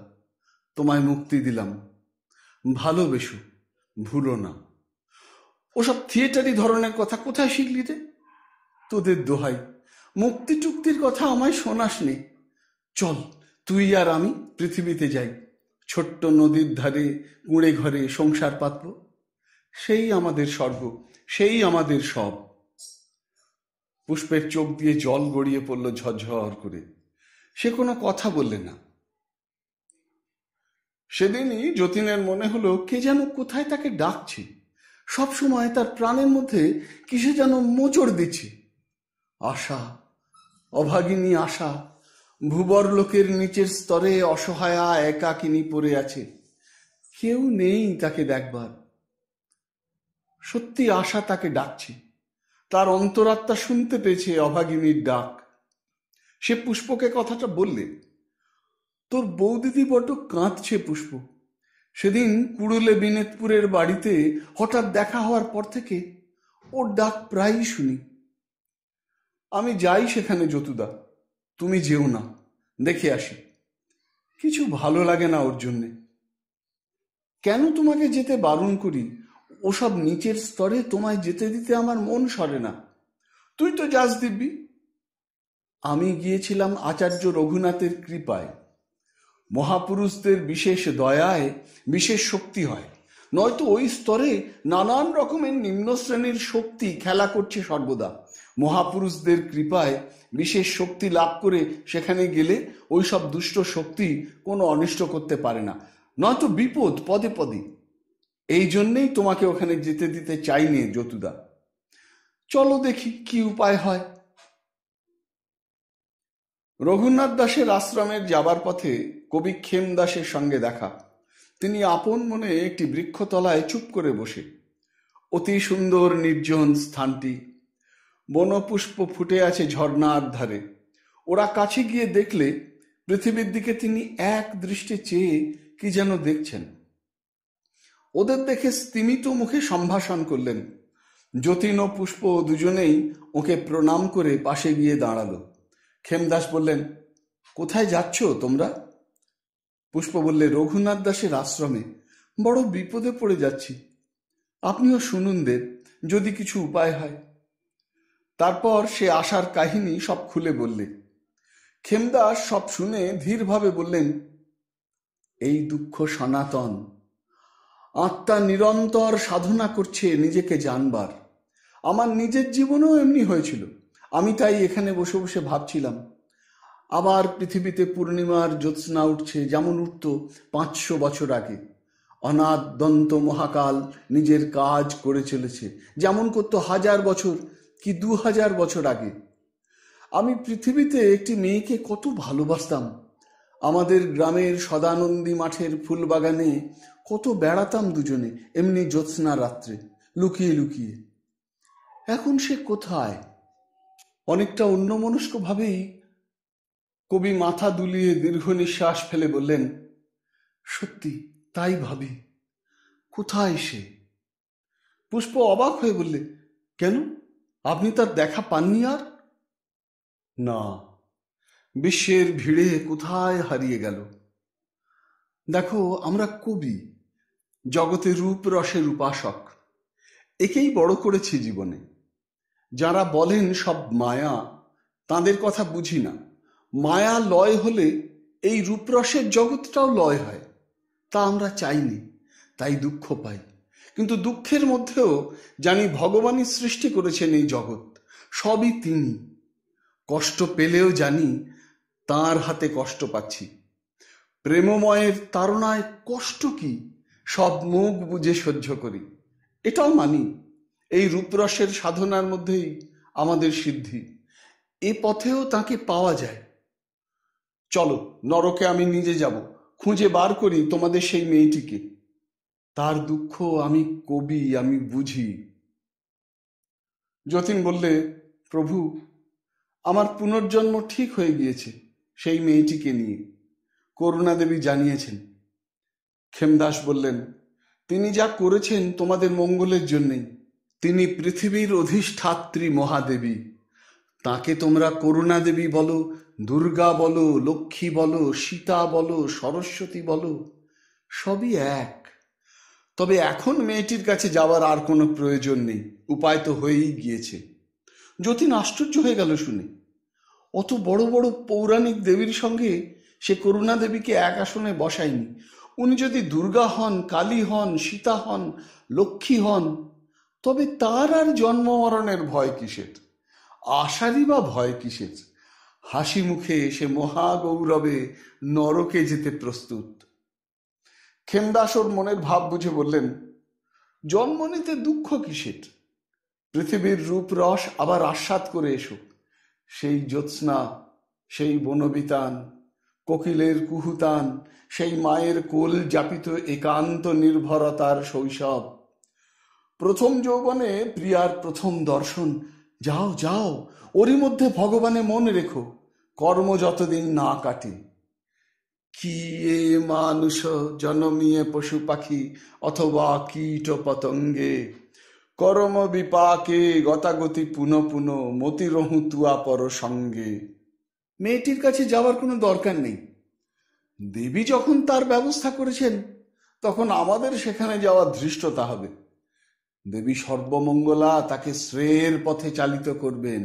তোমায় মুক্তি দিলাম। ভালোবেসো, ভুলো না। ওসব থিয়েটারি ধরনের কথা কোথায় শিখলি রে? তোদের দোহাই, মুক্তি টুক্তির কথা আমায় শোনাস নে। চল তুই আর আমি পৃথিবীতে যাই, ছোট্ট নদীর ধারে কুঁড়ে ঘরে সংসার পাতব। সেই আমাদের স্বর্গ, সেই আমাদের সব। পুষ্পের চোখ দিয়ে জল গড়িয়ে পড়ল ঝরঝর করে। সে কোনো কথা বললে না। সেদিনই যতীনের মনে হলো কে যেন কোথায় তাকে ডাকছে। সবসময় তার প্রাণের মধ্যে কিসে যেন মোচড় দিচ্ছে। আশা, অভাগিনী আশা, ভূবর লোকের নিচের স্তরে অসহায়া একাকিনী পড়ে আছে। কেউ নেই তাকে দেখবার। সত্যি আশা তাকে ডাকছে। তার অন্তরাত্মা শুনতে পেয়েছে অভাগিনীর ডাক। সে পুষ্পকে কথাটা বললে, তোর বৌদিদি বড্ড কাঁদছে পুষ্প। সেদিন কুড়ুলে বিনেতপুরের বাড়িতে হঠাৎ দেখা হওয়ার পর থেকে ওর ডাক প্রায়ই শুনি। আমি যাই সেখানে যতুদা, তুমি যেও না, দেখে আসি। কিছু ভালো লাগে না ওর জন্যে। কেন তোমাকে যেতে বারণ করি? ওসব নিচের স্তরে তোমায় যেতে দিতে আমার মন সরে না। তুই তো যাস দিব্যি। আমি গিয়েছিলাম আচার্য রঘুনাথের কৃপায়। মহাপুরুষদের বিশেষ দয়ায় বিশেষ শক্তি হয়, নয়তো ওই স্তরে নানান রকমের নিম্ন শ্রেণীর শক্তি খেলা করছে সর্বদা। মহাপুরুষদের কৃপায় বিশেষ শক্তি লাভ করে সেখানে গেলে ওই সব দুষ্ট শক্তি কোনো অনিষ্ট করতে পারে না, নয়তো বিপদ পদে পদে। এই জন্যেই তোমাকে ওখানে যেতে দিতে চাইনি যতুদা। চলো দেখি কি উপায় হয়। রঘুনাথ দাসের আশ্রমের যাবার পথে কবি ক্ষেমদাসের সঙ্গে দেখা। তিনি আপন মনে একটি বৃক্ষতলায় চুপ করে বসে। অতি সুন্দর নির্জন স্থানটি। বনপুষ্প ফুটে আছে ঝর্ণার ধারে। ওরা কাছে গিয়ে দেখলে পৃথিবীর দিকে তিনি এক দৃষ্টে চেয়ে কি যেন দেখছেন। ওদের দেখে স্তিমিত মুখে সম্ভাষণ করলেন। যতীন ও পুষ্প দুজনেই ওকে প্রণাম করে পাশে গিয়ে দাঁড়ালো। ক্ষেমদাস বললেন, কোথায় যাচ্ছ তোমরা? পুষ্প বললে, রঘুনাথ দাসের আশ্রমে। বড় বিপদে পড়ে যাচ্ছি, আপনিও শুনুন দেব, যদি কিছু উপায় হয়। তারপর সে আশার কাহিনী সব খুলে বললে। ক্ষেমদাস সব শুনে ধীরভাবে বললেন, এই দুঃখ সনাতন। আত্মা নিরন্তর সাধনা করছে নিজেকে জানবার। আমার নিজের জীবনেও এমনি হয়েছিল। আমি তাই এখানে বসে বসে ভাবছিলাম, আবার পৃথিবীতে পূর্ণিমার জ্যোৎস্না উঠছে যেমন উঠত 500 বছর আগে। অনাদ্যন্ত মহাকাল নিজের কাজ করে চলেছে যেমন করত 1000 বছর কি 2000 বছর আগে। আমি পৃথিবীতে একটি মেয়েকে কত ভালোবাসতাম, আমাদের গ্রামের সদানন্দী মাঠের ফুলবাগানে কত বেড়াতাম দুজনে, এমনি জ্যোৎস্না রাত্রে, লুকিয়ে লুকিয়ে। এখন সে কোথায়? অনেকটা অন্যমনস্ক ভাবেই কবি মাথা দুলিয়ে দীর্ঘ নিঃশ্বাস ফেলে বললেন, সত্যি তাই ভাবি, কোথায় সে? পুষ্প অবাক হয়ে বললে, কেন, আপনি তার দেখা পাননি আর? না, বিশ্বের ভিড়ে কোথায় হারিয়ে গেল। দেখো, আমরা কবি, জগতে রূপ রসের উপাসক, একেই বড় করেছি জীবনে। যারা বলেন সব মায়া, তাদের কথা বুঝি না। মায়া লয় হলে এই রূপরসের জগৎটাও লয় হয়, তা আমরা চাইনি, তাই দুঃখ পাই। কিন্তু দুঃখের মধ্যেও জানি ভগবানই সৃষ্টি করেছেন এই জগৎ, সবই তিনি। কষ্ট পেলেও জানি তাঁর হাতে কষ্ট পাচ্ছি। প্রেমময়ের তাড়নায় কষ্ট কি, সব মুখ বুঝে সহ্য করি, এটাও মানি। এই রূপরসের সাধনার মধ্যেই আমাদের সিদ্ধি, এ পথেও তাকে পাওয়া যায়। চলো, নরকে আমি নিজে যাব, খুঁজে বার করি তোমাদের সেই মেয়েটিকে। তার দুঃখ আমি কবি, আমি বুঝি। যতীন বললে, প্রভু, আমার পুনর্জন্ম ঠিক হয়ে গিয়েছে সেই মেয়েটিকে নিয়ে, করুণা দেবী জানিয়েছেন। ক্ষেমদাস বললেন, তিনি যা করেছেন তোমাদের মঙ্গলের জন্যেই। তিনি পৃথিবীর অধিষ্ঠাত্রী মহাদেবী। তাকে তোমরা করুণা দেবী বলো, দুর্গা বলো, লক্ষ্মী বলো, সীতা বলো, সরস্বতী বলো, সবই এক। তবে এখন মেয়েটির কাছে যাওয়ার আর কোনো প্রয়োজন নেই, উপায় তো হয়েই গিয়েছে। যতীন আশ্চর্য হয়ে গেল শুনে। অত বড় বড় পৌরাণিক দেবীর সঙ্গে সে করুণা দেবীকে এক আসনে বসায়নি। উনি যদি দুর্গা হন, কালী হন, সীতা হন, লক্ষ্মী হন, তবে তার আর জন্ম মরণের ভয় কিসের, আশারই বা ভয় কিসের? হাসি মুখে সে মহাগৌরবে নরকে যেতে প্রস্তুত। ক্ষেমদাস ওর মনের ভাব বুঝে বললেন, জন্ম নিতে দুঃখ কিসের? পৃথিবীর রূপ রস আবার আস্বাদ করে এসো। সেই জ্যোৎস্না, সেই বনবিতান, কোকিলের কুহুতান, সেই মায়ের কোল জাপিত একান্ত নির্ভরতার শৈশব, প্রথম যৌবনে প্রিয়ার প্রথম দর্শন। যাও যাও, ওরই মধ্যে ভগবানে মন রেখো, কর্ম যতদিন না কাটে। কি এ মানুষ জনমিয়ে পশু পাখি অথবা কীট পতঙ্গে, কর্ম বিপাকে গতাগতি পুন পুন মতিরহু তুয়া পর সঙ্গে। মেয়েটির কাছে যাওয়ার কোনো দরকার নেই। দেবী যখন তার ব্যবস্থা করেছেন, তখন আমাদের সেখানে যাওয়ার ধৃষ্টতা হবে। দেবী সর্বমঙ্গলা তাকে শ্রেয়ের পথে চালিত করবেন।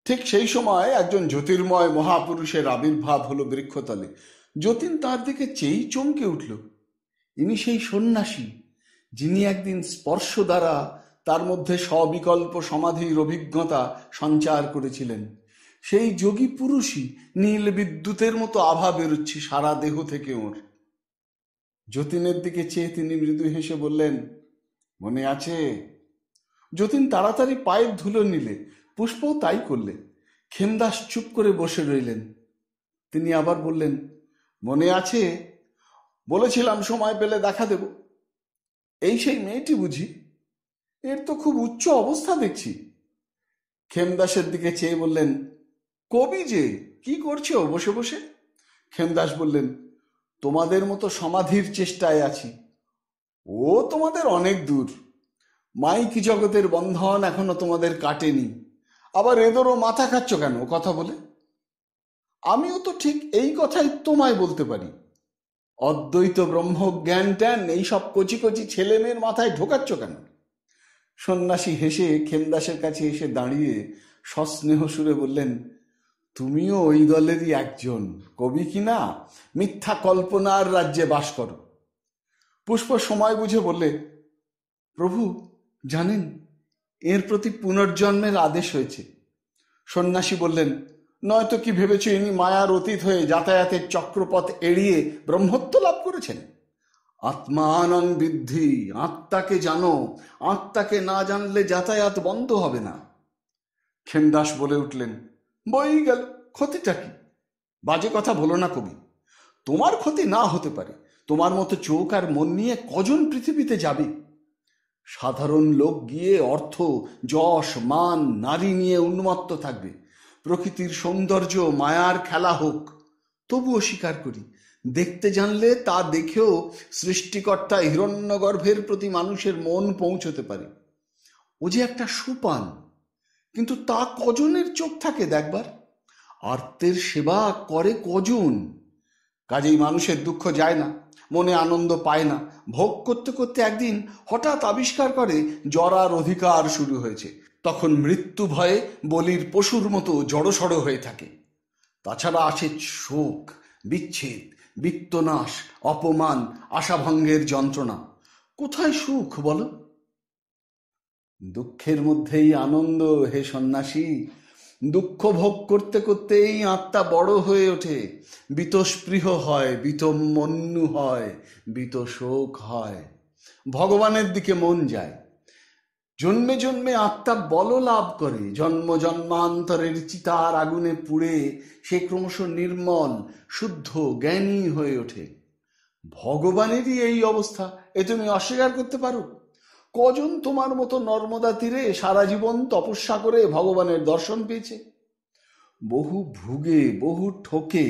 ঠিক সেই সময় একজন জ্যোতির্ময় মহাপুরুষের আবির্ভাব হলো বৃক্ষতলে। যতীন তার দিকে চেয়েই চমকে উঠল। ইনি সেই সন্ন্যাসী, যিনি একদিন স্পর্শ দ্বারা তার মধ্যে সবিকল্প সমাধির অভিজ্ঞতা সঞ্চার করেছিলেন। সেই যোগী পুরুষই নীল বিদ্যুতের মতো আভা বেরোচ্ছে সারা দেহ থেকে ওর। যতীনের দিকে চেয়ে তিনি মৃদু হেসে বললেন, মনে আছে? যতীন তাড়াতাড়ি পায়ের ধুলো নিলে, পুষ্পও তাই করলে। ক্ষেমদাস চুপ করে বসে রইলেন। তিনি আবার বললেন, মনে আছে, বলেছিলাম সময় পেলে দেখা দেব। এই সেই মেয়েটি বুঝি? এর তো খুব উচ্চ অবস্থা দেখছি। ক্ষেমদাসের দিকে চেয়ে বললেন, কবি যে, কি করছো বসে বসে? ক্ষেমদাস বললেন, তোমাদের মতো সমাধির চেষ্টায় আছি। ও তোমাদের অনেক দূর। মাইক জগতের বন্ধন এখনো তোমাদের কাটেনি, আবার এদেরও মাথা খাচ্ছ কেন কথা বলে? আমিও তো ঠিক এই কথাই তোমায় বলতে পারি। অদ্বৈত ব্রহ্মজ্ঞান ট্যান এইসব কচি কচি ছেলে মেয়ের মাথায় ঢোকাচ্ছ কেন? সন্ন্যাসী হেসে ক্ষেমদাসের কাছে এসে দাঁড়িয়ে সস্নেহ সুরে বললেন, তুমিও ওই দলেরই একজন, কবি কিনা মিথ্যা কল্পনার রাজ্যে বাস করো। পুষ্প সময় বুঝে বললে, প্রভু জানেন, এর প্রতি পুনর্জন্মের আদেশ হয়েছে। সন্ন্যাসী বললেন, নয়তো কি ভেবেছ ইনি মায়ার অতীত হয়ে যাতায়াতের চক্রপথ এড়িয়ে ব্রহ্মত্ব লাভ করেছেন? আত্মানং বিদ্ধি, আত্মাকে জানো, আত্মাকে না জানলে যাতায়াত বন্ধ হবে না। ক্ষেমদাস বলে উঠলেন, বই গেল, ক্ষতিটা কি? বাজে কথা বলো না কবি। তোমার ক্ষতি না হতে পারে, তোমার মতো চোখ আর মন নিয়ে কজন পৃথিবীতে যাবে? সাধারণ লোক গিয়ে অর্থ, যশ, মান, নারী নিয়ে উন্মত্ত থাকবে। প্রকৃতির সৌন্দর্য, মায়ার খেলা হোক, তবুও স্বীকার করি, দেখতে জানলে তা দেখেও সৃষ্টিকর্তা হিরণ্যগর্ভের প্রতি মানুষের মন পৌঁছতে পারে। ও যে একটা সুপান, কিন্তু তা কজনের চোখ থাকে দেখবার? আর্তের সেবা করে কজন? কাজেই মানুষের দুঃখ যায় না, মনে আনন্দ পায় না। ভোগ করতে করতে একদিন হঠাৎ আবিষ্কার করে জরার অধিকার শুরু হয়েছে। তখন মৃত্যু ভয়ে বলির পশুর মতো জড়সড় হয়ে থাকে। তাছাড়া আসে শোক, বিচ্ছেদ, বিত্তনাশ, অপমান, আশাভঙ্গের যন্ত্রণা। কোথায় সুখ বলো? দুঃখের মধ্যেই আনন্দ হে সন্ন্যাসী। দুঃখ ভোগ করতে করতেই আত্মা বড় হয়ে ওঠে, বীতস্পৃহ হয়, বীতমন্যু হয়, বীতশোক হয়, ভগবানের দিকে মন যায়। জন্মে জন্মে আত্মা বল লাভ করে, জন্ম জন্মান্তরের চিতার আগুনে পুড়ে সে ক্রমশ নির্মল, শুদ্ধ, জ্ঞানী হয়ে ওঠে। ভগবানেরই এই অবস্থা, এ তুমি অস্বীকার করতে পারো? কজন তোমার মতো নর্মদা তীরে সারা জীবন তপস্যা করে ভগবানের দর্শন পেয়েছে? বহু ভুগে, বহু ঠকে,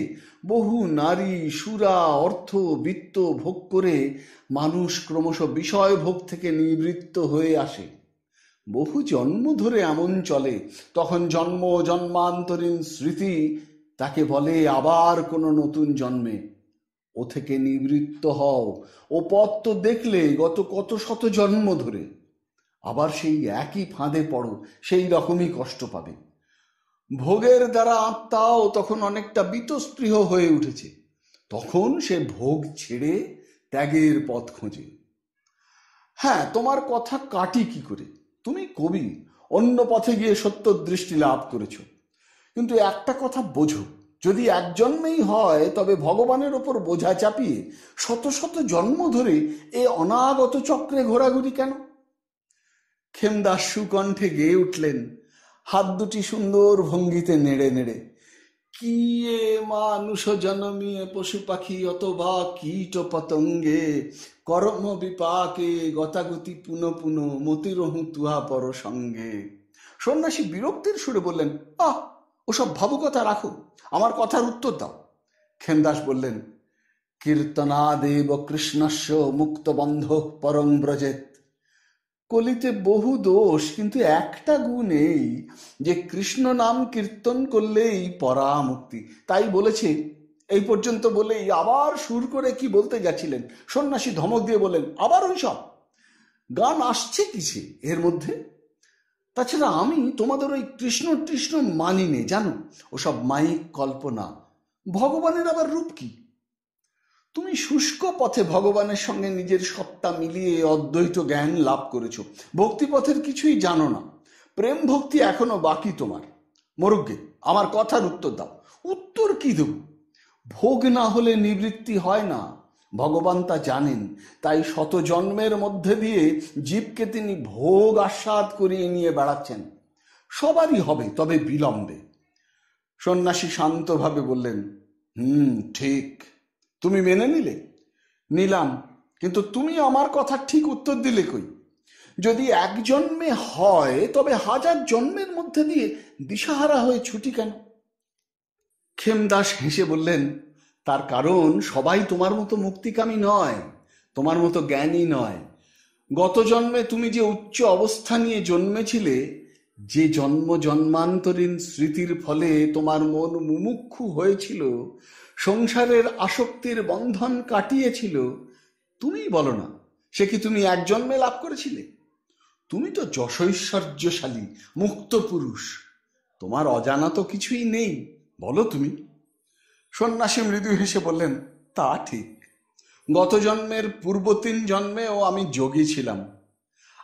বহু নারী, সুরা, অর্থ, বিত্ত ভোগ করে মানুষ ক্রমশ বিষয় ভোগ থেকে নিবৃত্ত হয়ে আসে। বহু জন্ম ধরে এমন চলে, তখন জন্ম জন্মান্তরীণ স্মৃতি তাকে বলে আবার কোনো নতুন জন্মে। ও থেকে নিবৃত্ত হও, ও পথ তো দেখলে গত কত শত জন্ম ধরে। আবার সেই একই ফাঁদে পড়ো, সেই রকমই কষ্ট পাবে। ভোগের দ্বারা আত্মাও তখন অনেকটা বীতস্পৃহ হয়ে উঠেছে, তখন সে ভোগ ছেড়ে ত্যাগের পথ খোঁজে। হ্যাঁ, তোমার কথা কাটি কি করে? তুমি কবি, অন্য পথে গিয়ে সত্য দৃষ্টি লাভ করেছ। কিন্তু একটা কথা বোঝো, যদি এক জন্মেই হয় তবে ভগবানের ওপর বোঝা চাপিয়ে শত শত জন্ম ধরে এ অনাগত চক্রে ঘোরাঘুরি কেন? ক্ষেমদাস সুকণ্ঠে গেয়ে উঠলেন, হাত দুটি সুন্দর ভঙ্গিতে নেড়ে নেড়ে। কি এ মানুষ জনমিয়ে পশু পাখি অথবা কীট পতঙ্গে, কর্ম বিপাকে গতাগতি পুন পুন মতিরহু তুহা পর সঙ্গে। সন্ন্যাসী বিরক্তির সুরে বললেন, আহ, ওসব ভাবুকতা রাখো, আমার কথার উত্তর দাও। ক্ষেমদাস বললেন, কীর্তনাদেব কৃষ্ণস্য মুক্তবন্ধ পরং ব্রজেত। কলিতে বহু দোষ, কিন্তু একটা গুণ এই যে কৃষ্ণ নাম কীর্তন করলেই পরা মুক্তি। তাই বলেছে। এই পর্যন্ত বলেই আবার সুর করে কি বলতে যাচ্ছিলেন, সন্ন্যাসী ধমক দিয়ে বলেন, আবার ওই সব গান আসছে কিসে এর মধ্যে? তাছাড়া আমি তোমাদের ওই কৃষ্ণ কৃষ্ণ মানি নে, জানো, ওসব মাইক কল্পনা। ভগবানের আবার রূপ কি? তুমি শুষ্ক পথে ভগবানের সঙ্গে নিজের সত্তা মিলিয়ে অদ্বৈত জ্ঞান লাভ করেছ, ভক্তিপথের কিছুই জানো না। প্রেম ভক্তি এখনো বাকি তোমার। মরুগে, আমার কথার উত্তর দাও। উত্তর কি দেব? ভোগ না হলে নিবৃত্তি হয় না, ভগবান তা জানেন। তাই শত জন্মের মধ্যে দিয়ে জীবকে তিনি ভোগ আস্বাদ করিয়ে নিয়ে বেড়াচ্ছেন। সবারই হবে, তবে বিলম্বে। সন্ন্যাসী শান্তভাবে বললেন, ঠিক, তুমি মেনে নিলে? নিলাম, কিন্তু তুমি আমার কথা ঠিক উত্তর দিলে কই? যদি এক জন্মে হয় তবে হাজার জন্মের মধ্যে দিয়ে দিশাহারা হয়ে ছুটি কেন? ক্ষেমদাস হেসে বললেন, তার কারণ সবাই তোমার মতো মুক্তিকামী নয়, তোমার মতো জ্ঞানী নয়। গত জন্মে তুমি যে উচ্চ অবস্থা নিয়ে জন্মেছিলে, যে জন্ম জন্মান্তরীণ স্মৃতির ফলে তোমার মন মুমুক্ষু হয়েছিল, সংসারের আসক্তির বন্ধন কাটিয়েছিল, তুমিই বলো না, সে কি তুমি এক জন্মে লাভ করেছিলে? তুমি তো যশৈশ্বর্যশালী মুক্ত পুরুষ, তোমার অজানা তো কিছুই নেই, বলো তুমি। সন্ন্যাসী মৃদু হেসে বললেন, তা ঠিক। গত জন্মের পূর্ব 3 জন্মেও আমি যোগী ছিলাম।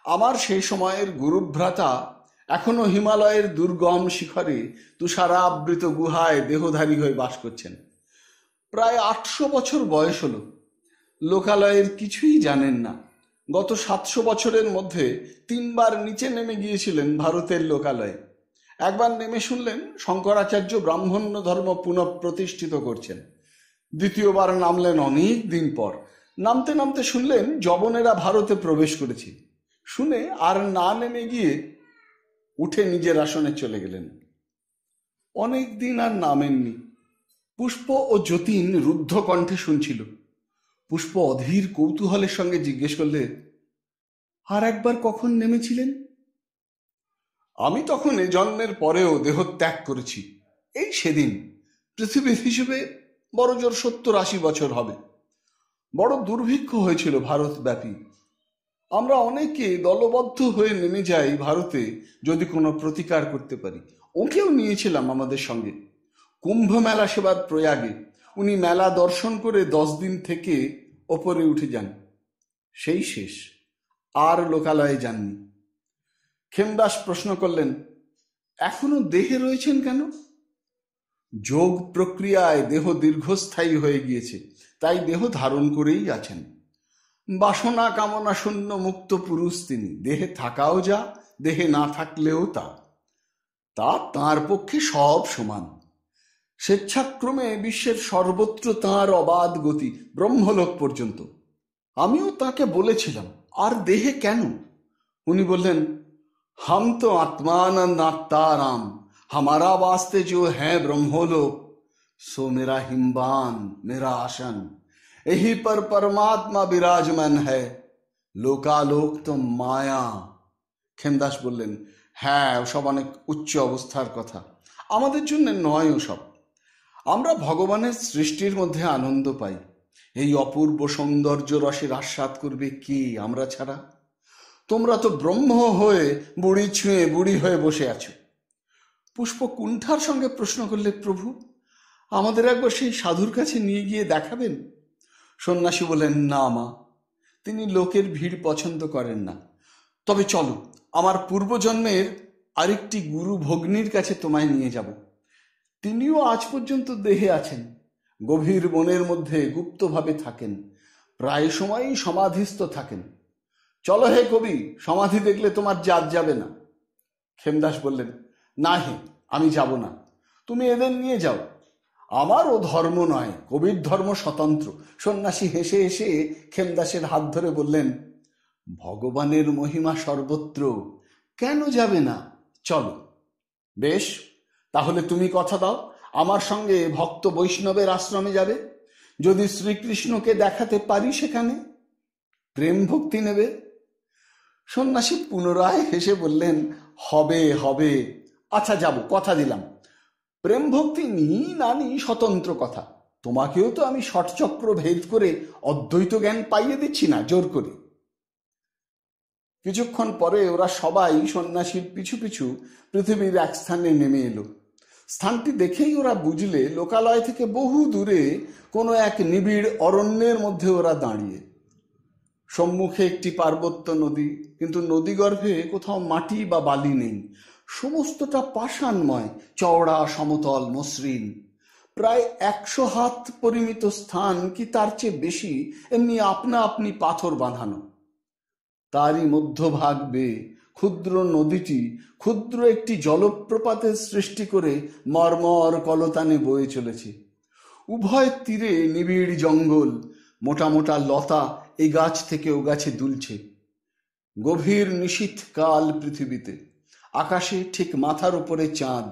আমার সেই সময়ের গুরুভ্রাতা এখনো হিমালয়ের দুর্গম শিখরে তুষারাবৃত গুহায় দেহধারী হয়ে বাস করছেন। প্রায় 800 বছর বয়স হলো। লোকালয়ের কিছুই জানেন না। গত 700 বছরের মধ্যে 3 বার নিচে নেমে গিয়েছিলেন ভারতের লোকালয়ে। একবার নেমে শুনলেন শঙ্করাচার্য ব্রাহ্মণ্য ধর্ম পুনঃপ্রতিষ্ঠিত করছেন। দ্বিতীয়বার নামলেন অনেক দিন পর। নামতে নামতে শুনলেন যবনেরা ভারতে প্রবেশ করেছে। শুনে আর না নেমে গিয়ে উঠে নিজের আসনে চলে গেলেন। অনেক দিন আর নামেননি। পুষ্প ও যতীন রুদ্ধ কণ্ঠে শুনছিল। পুষ্প অধীর কৌতূহলের সঙ্গে জিজ্ঞেস করলে, আর একবার কখন নেমেছিলেন? আমি তখন এ জন্মের পরেও দেহ ত্যাগ করেছি, এই সেদিন। পৃথিবী হিসেবে বড় জোর 70-80 বছর হবে। বড় দুর্ভিক্ষ হয়েছিল ভারতব্যাপী। আমরা অনেকে দলবদ্ধ হয়ে নেমে যাই ভারতে, যদি কোনো প্রতিকার করতে পারি। ওকেও নিয়েছিলাম আমাদের সঙ্গে। কুম্ভ মেলা সেবার প্রয়াগে উনি মেলা দর্শন করে 10 দিন থেকে ওপরে উঠে যান। সেই শেষ, আর লোকালয়ে যাননি। ক্ষেমদাস প্রশ্ন করলেন, এখনো দেহে রয়েছেন কেন? যোগ প্রক্রিয়ায় দেহ দীর্ঘস্থায়ী হয়ে গিয়েছে, তাই দেহ ধারণ করেই আছেন। বাসনা কামনা শূন্য মুক্ত পুরুষ তিনি। দেহে থাকাও যা, দেহে না থাকলেও তা। তাঁর পক্ষে সব সমান। স্বেচ্ছাক্রমে বিশ্বের সর্বত্র তাঁর অবাধ গতি, ব্রহ্মলোক পর্যন্ত। আমিও তাকে বলেছিলাম, আর দেহে কেন? উনি বললেন, हम तो आत्मानंद आत्ताराम, हमारा वास्ते जो है ब्रह्मलोक, सो मेरा हिम्बान, मेरा आसन, यही पर परमात्मा विराजमान है, लोकालोक तो माया। ক্ষেমদাস বললেন, হ্যাঁ, ওসব অনেক উচ্চ অবস্থার কথা, আমাদের জন্য নয় ওসব। আমরা ভগবানের সৃষ্টির মধ্যে আনন্দ পাই। এই অপূর্ব সৌন্দর্য রসের আস্বাদ করবে কে আমরা ছাড়া? তোমরা তো ব্রহ্ম হয়ে বুড়ি ছুঁয়ে বুড়ি হয়ে বসে আছো। পুষ্প কুণ্ঠার সঙ্গে প্রশ্ন করলে, প্রভু, আমাদের একবার সেই সাধুর কাছে নিয়ে গিয়ে দেখাবেন? সন্ন্যাসী বলেন, না মা, তিনি লোকের ভিড় পছন্দ করেন না। তবে চলো, আমার পূর্বজন্মের আরেকটি গুরু ভগ্নীর কাছে তোমায় নিয়ে যাব। তিনিও আজ পর্যন্ত দেহে আছেন, গভীর বনের মধ্যে গুপ্তভাবে থাকেন, প্রায় সময়ই সমাধিস্থ থাকেন। চলো হে কবি, সমাধি দেখলে তোমার জাত যাবে না। ক্ষেমদাস বললেন, না হে, আমি যাব না, তুমি এদের নিয়ে যাও। আমার ও ধর্ম নয়, কবির ধর্ম স্বতন্ত্র। সন্ন্যাসী হেসে হেসে ক্ষেমদাসের হাত ধরে বললেন, ভগবানের মহিমা সর্বত্র, কেন যাবে না? চলো। বেশ, তাহলে তুমি কথা দাও, আমার সঙ্গে ভক্ত বৈষ্ণবের আশ্রমে যাবে। যদি শ্রীকৃষ্ণকে দেখাতে পারি সেখানে, প্রেম ভক্তি নেবে। সন্ন্যাসী পুনরায় হেসে বললেন, হবে হবে, আচ্ছা যাব, কথা দিলাম। প্রেম ভক্তি নিই না নিই স্বতন্ত্র কথা। তোমাকেও তো আমি ষটচক্র ভেদ করে অদ্বৈত জ্ঞান পাইয়ে দিচ্ছি না জোর করে। কিছুক্ষণ পরে ওরা সবাই সন্ন্যাসীর পিছু পিছু পৃথিবীর এক স্থানে নেমে এলো। স্থানটি দেখেই ওরা বুঝলে লোকালয় থেকে বহু দূরে কোনো এক নিবিড় অরণ্যের মধ্যে ওরা দাঁড়িয়ে। সম্মুখে একটি পার্বত্য নদী, কিন্তু নদীগর্ভে কোথাও মাটি বা বালি নেই। সমস্তটা পাষাণময়, চওড়া, সমতল, মসৃণ। প্রায় 100 হাত পরিমিত স্থান কি তার চেয়ে বেশি এমনি আপনা আপনি পাথর বাঁধানো। তারই মধ্যভাগ বেয়ে ক্ষুদ্র নদীটি ক্ষুদ্র একটি জলপ্রপাতের সৃষ্টি করে মর্মর কলতানে বয়ে চলেছে। উভয় তীরে নিবিড় জঙ্গল, মোটা মোটা লতা এই গাছ থেকে ও গাছে দুলছে। গভীর নিশীথ কাল পৃথিবীতে, আকাশে ঠিক মাথার উপরে চাঁদ।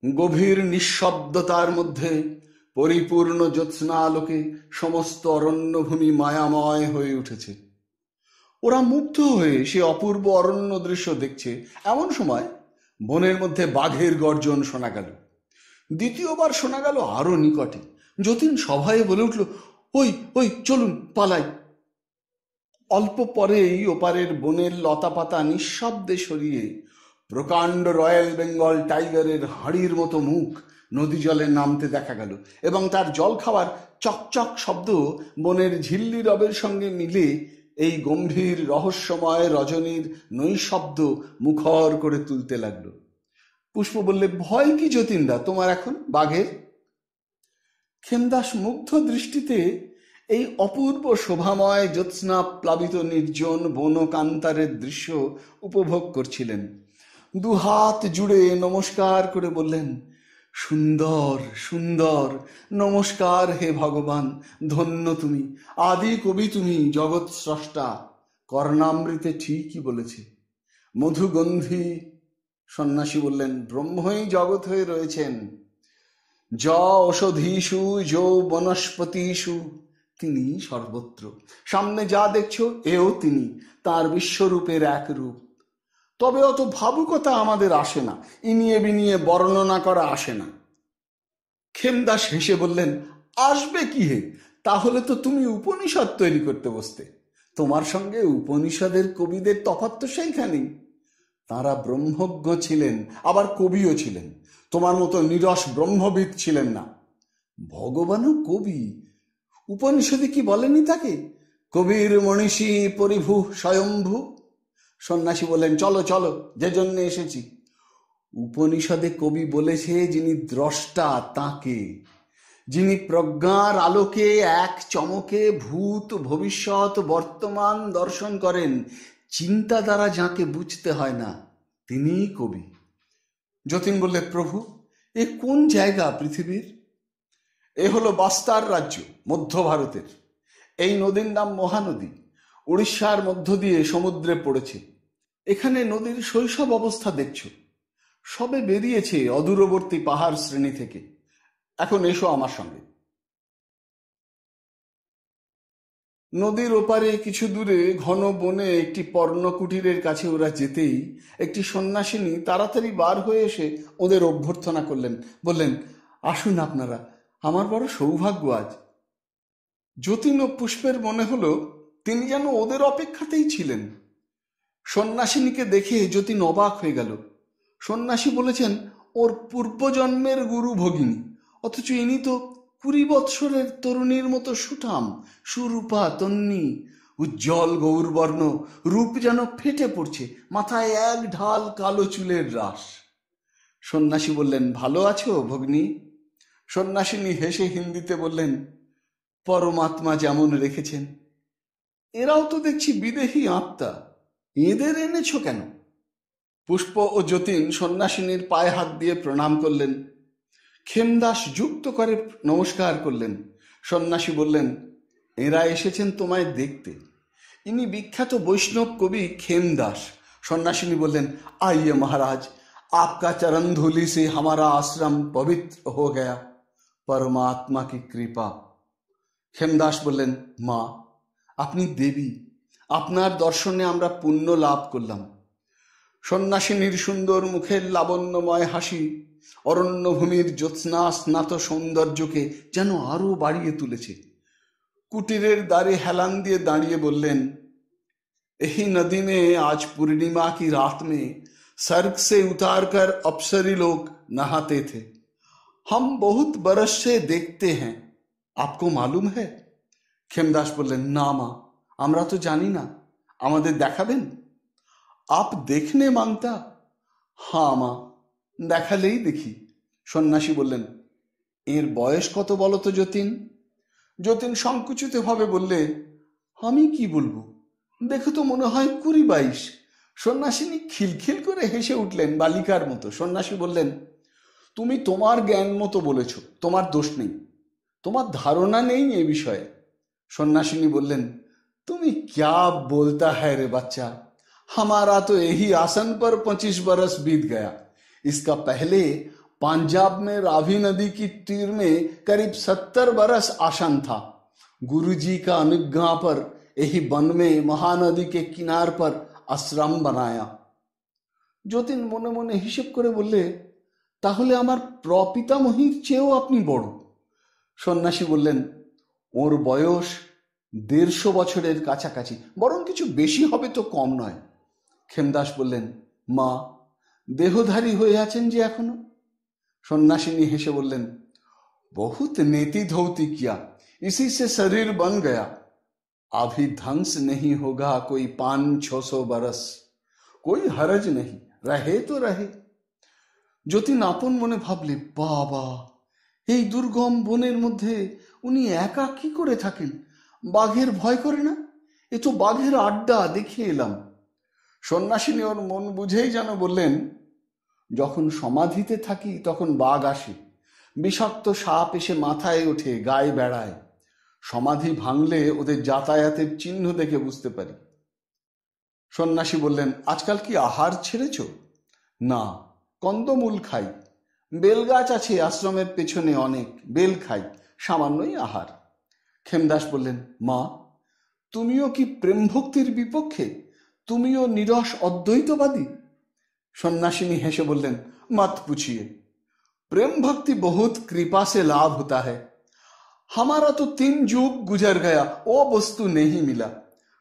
গভীর নিঃশব্দতার মধ্যে পরিপূর্ণ জ্যোৎস্না আলোকে সমস্ত অরণ্যভূমি মায়াময় হয়ে উঠেছে। ওরা মুগ্ধ হয়ে সে অপূর্ব অরণ্য দৃশ্য দেখছে। এমন সময় বনের মধ্যে বাঘের গর্জন শোনা গেল। দ্বিতীয়বার শোনা গেল আরো নিকটে। যতীন সভায় বলে উঠল, ওই ওই, চলুন পালাই। অল্প পরেই ওপারের বনের লতাপাতা নিঃশব্দে সরিয়ে প্রকাণ্ড রয়্যাল বেঙ্গল টাইগারের হাঁড়ির মতো মুখ নদী জলে নামতে দেখা গেল, এবং তার জল খাওয়ার চকচক শব্দ বনের ঝিল্লি রবের সঙ্গে মিলে এই গম্ভীর রহস্যময় রজনীর নৈশব্দ মুখর করে তুলতে লাগলো। পুষ্প বললে, ভয় কি যতীনদা তোমার এখন বাঘের? ক্ষেমদাস মুগ্ধ দৃষ্টিতে এই অপূর্ব শোভাময় জ্যোৎস্না প্লাবিত নির্জন বনকান্তারের দৃশ্য উপভোগ করছিলেন। দুহাত জুড়ে নমস্কার করে বললেন, সুন্দর সুন্দর, নমস্কার হে ভগবান, ধন্য তুমি, আদি কবি তুমি, জগৎ স্রষ্টা। কর্ণামৃতে ঠিকই বলেছে। মধুগন্ধি। সন্ন্যাসী বললেন, ব্রহ্মই জগৎ হয়ে রয়েছেন। য ঔষধীষু যৌ বনস্পতিষু, তিনি সর্বত্র। সামনে যা দেখছো এও তিনি, তার বিশ্বরূপের এক রূপ। তবে অত ভাবুকতা আমাদের আসে না, ইনিয়ে বিনিয়ে বর্ণনা করা আসে না। ক্ষেমদাস হেসে বললেন, আসবে কি হে, তাহলে তো তুমি উপনিষদ তৈরি করতে বসতে। তোমার সঙ্গে উপনিষদের কবিদের তফাৎ তো সেইখানেই। তাঁরা ব্রহ্মজ্ঞ ছিলেন, আবার কবিও ছিলেন। তোমার মতো নিরস ব্রহ্মবিদ ছিলেন না। ভগবানও কবি, উপনিষদে কি বলেনি তাকে, কবির মনীষী পরিভু স্বয়ম্ভু। সন্ন্যাসী বললেন, চলো চলো, যে জন্য এসেছি। উপনিষদে কবি বলেছে যিনি দ্রষ্টা তাকে, যিনি প্রজ্ঞার আলোকে এক চমকে ভূত ভবিষ্যৎ বর্তমান দর্শন করেন, চিন্তা দ্বারা যাকে বুঝতে হয় না, তিনিই কবি। যতীন বললে, প্রভু এ কোন জায়গা পৃথিবীর? এ হলো বাস্তার রাজ্য, মধ্য ভারতের। এই নদীর নাম মহানদী, উড়িষ্যার মধ্য দিয়ে সমুদ্রে পড়েছে। এখানে নদীর শৈশব অবস্থা দেখছ, সবে বেরিয়েছে অদূরবর্তী পাহাড় শ্রেণী থেকে। এখন এসো আমার সঙ্গে। নদীর ওপারে কিছু দূরে ঘন বনে একটি পর্ণকুটিরের কাছে ওরা যেতেই একটি সন্ন্যাসিনী তাড়াতাড়ি বার হয়ে এসে ওদের অভ্যর্থনা করলেন। বললেন, আসুন আপনারা, আমার বড় সৌভাগ্য আজ। যতীন ও পুষ্পের মনে হলো তিনি যেন ওদের অপেক্ষাতেই ছিলেন। সন্ন্যাসিনীকে দেখে যতীন অবাক হয়ে গেল। সন্ন্যাসী বলেছেন ওর পূর্বজন্মের গুরু ভগিনী, অথচ ইনি তো 20 বৎসরের তরুণীর মতো সুঠাম, সুরূপা, তন্নি, উজ্জ্বল গৌরবর্ণ, রূপ যেন ফেটে পড়ছে, মাথায় এক ঢাল কালো চুলের রাশ। সন্ন্যাসী বললেন, ভালো আছো ভগ্নী? সন্ন্যাসিনী হেসে হিন্দিতে বললেন, পরমাত্মা যেমন রেখেছেন। এরাও তো দেখছি বিদেহী আত্মা, এদের এনেছ কেন? পুষ্প ও যতীন সন্ন্যাসিনীর পায়ে হাত দিয়ে প্রণাম করলেন। ক্ষেমদাস যুক্ত করে নমস্কার করলেন। সন্ন্যাসী বললেন, এরা এসেছেন তোমায় দেখতে। ইনি বিখ্যাত বৈষ্ণব কবি ক্ষেমদাস। সন্ন্যাসিনী বললেন, आइए महाराज, आपका चरण धूलि से हमारा आश्रम पवित्र हो गया, परमात्मा की कृपा। ক্ষেমদাস বললেন, মা আপনি দেবী, আপনার দর্শনে আমরা পুণ্য লাভ করলাম। সন্ন্যাসিনীর সুন্দর মুখের লাবণ্যময় হাসি অরণ্যভূমির জ্যোৎস্না স্নাত সৌন্দর্যকে যেন আরো বাড়িয়ে তুলেছে। কুটিরের দ্বারে হেলান দিয়ে দাঁড়িয়ে বললেন, यही नदी में आज पूर्णिमा की रात में स्वर्ग से उतार कर अप्सरी लोग नहाते थे। हम बहुत बरस से देखते हैं, आपको मालूम है? ক্ষেমদাস বললেন, না মা, আমরা তো জানি না, আমাদের দেখাবেন? আপ দেখনে মাংতা? হ্যাঁ মা, দেখালেই দেখি। সন্ন্যাসী বললেন, এর বয়স কত বলো তো যতীন? যতীন সংকুচিত ভাবে বললে, আমি কি বলবো, দেখে তো মনে হয় 20-22। সন্ন্যাসিনী খিলখিল করে হেসে উঠলেন বালিকার মতো। সন্ন্যাসী বললেন, তুমি তোমার জ্ঞান মতো বলেছ, তোমার দোষ নেই, তোমার ধারণা নেই এ বিষয়ে। সন্ন্যাসিনী বললেন, তুমি ক্যা বলতা হ্যায় রে বাচ্চা, हमारा तो यही आसन पर 25 बरस बीत गया। इसका पहले पंजाब में रावी नदी की तीर में करीब 70 बरस आसन था। गुरुजी का अनुज्ञा पर यही वन में महानदी के किनार पर आश्रम बनाया। যতীন মনে মনে হিসেব করে বললে, তাহলে আমার প্রপিতামহীর চেয়েও আপনি বড়। সন্ন্যাসী বললেন, ওর বয়স 150 বছরের কাছাকাছি, বরং কিছু বেশি হবে তো কম নয়। ক্ষেমদাস বললেন, মা দেহধারী হয়ে আছেন যে এখনো? সন্ন্যাসিনী হেসে বললেন, বহুত নেতি ধৌতি কিয়া, इसी से शरीर बन गया, अभी ध्वंस नहीं होगा कोई 500-600 बरस, कोई हरज नहीं, रहे तो रहे। যতীন আপন মনে ভাবলে, বাবা, এই দুর্গম বনের মধ্যে উনি একা কি করে থাকেন? বাঘের ভয় করে না? এ তো বাঘের আড্ডা, দেখে এলাম। সন্ন্যাসিনী ওর মন বুঝেই যেন বললেন, যখন সমাধিতে থাকি তখন বাঘ আসে, বিষাক্ত সাপ এসে মাথায় ওঠে, গায়ে বেড়ায়। সমাধি ভাঙলে ওদের যাতায়াতের চিহ্ন দেখে বুঝতে পারি। সন্ন্যাসী বললেন, আজকাল কি আহার ছেড়েছ? না, কন্দমূল খাই। বেলগাছ আছে আশ্রমের পেছনে, অনেক বেল খাই, সামান্যই আহার। ক্ষেমদাস বললেন, মা, তুমিও কি প্রেম ভক্তির বিপক্ষে? তুমিও নিরস অদ্বৈতবাদী? সন্ন্যাসিনী হেসে বললেন, मत पूछिए, प्रेम भक्ति बहुत कृपा से लाभ होता है। हमारा तो 3 युग गुजर गया, वो वस्तु नहीं मिला।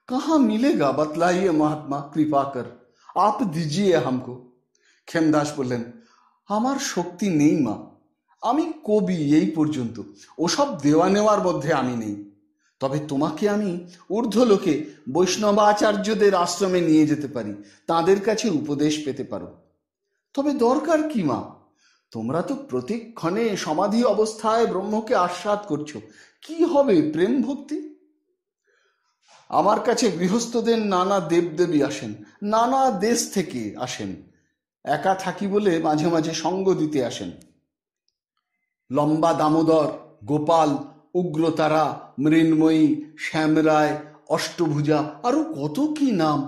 कहाँ मिलेगा बतलाइए महात्मा, कृपा कर आप दीजिए हमको। ক্ষেমদাস বললেন, আমার শক্তি নেই মা, আমি কবি, এই পর্যন্ত। ওসব দেওয়া নেওয়ার মধ্যে আমি নেই। তবে তোমাকে আমি ঊর্ধ্বলোকে বৈষ্ণবাচার্যদের আশ্রমে নিয়ে যেতে পারি, তাদের কাছে উপদেশ পেতে পারো। তবে দরকার কি মা? তোমরা তো প্রতিক্ষণে সমাধি অবস্থায় ব্রহ্মকে আস্বাদ করছো, কি হবে প্রেম ভক্তি? আমার কাছে গৃহস্থদের নানা দেবদেবী আসেন, নানা দেশ থেকে আসেন, একা থাকি বলে মাঝে মাঝে সঙ্গ দিতে আসেন। লম্বা দামোদর, গোপাল, উগ্রতারা, মৃন্ময়ী, শ্যামরায়, অষ্টভুজা, আরো কত কি নাম।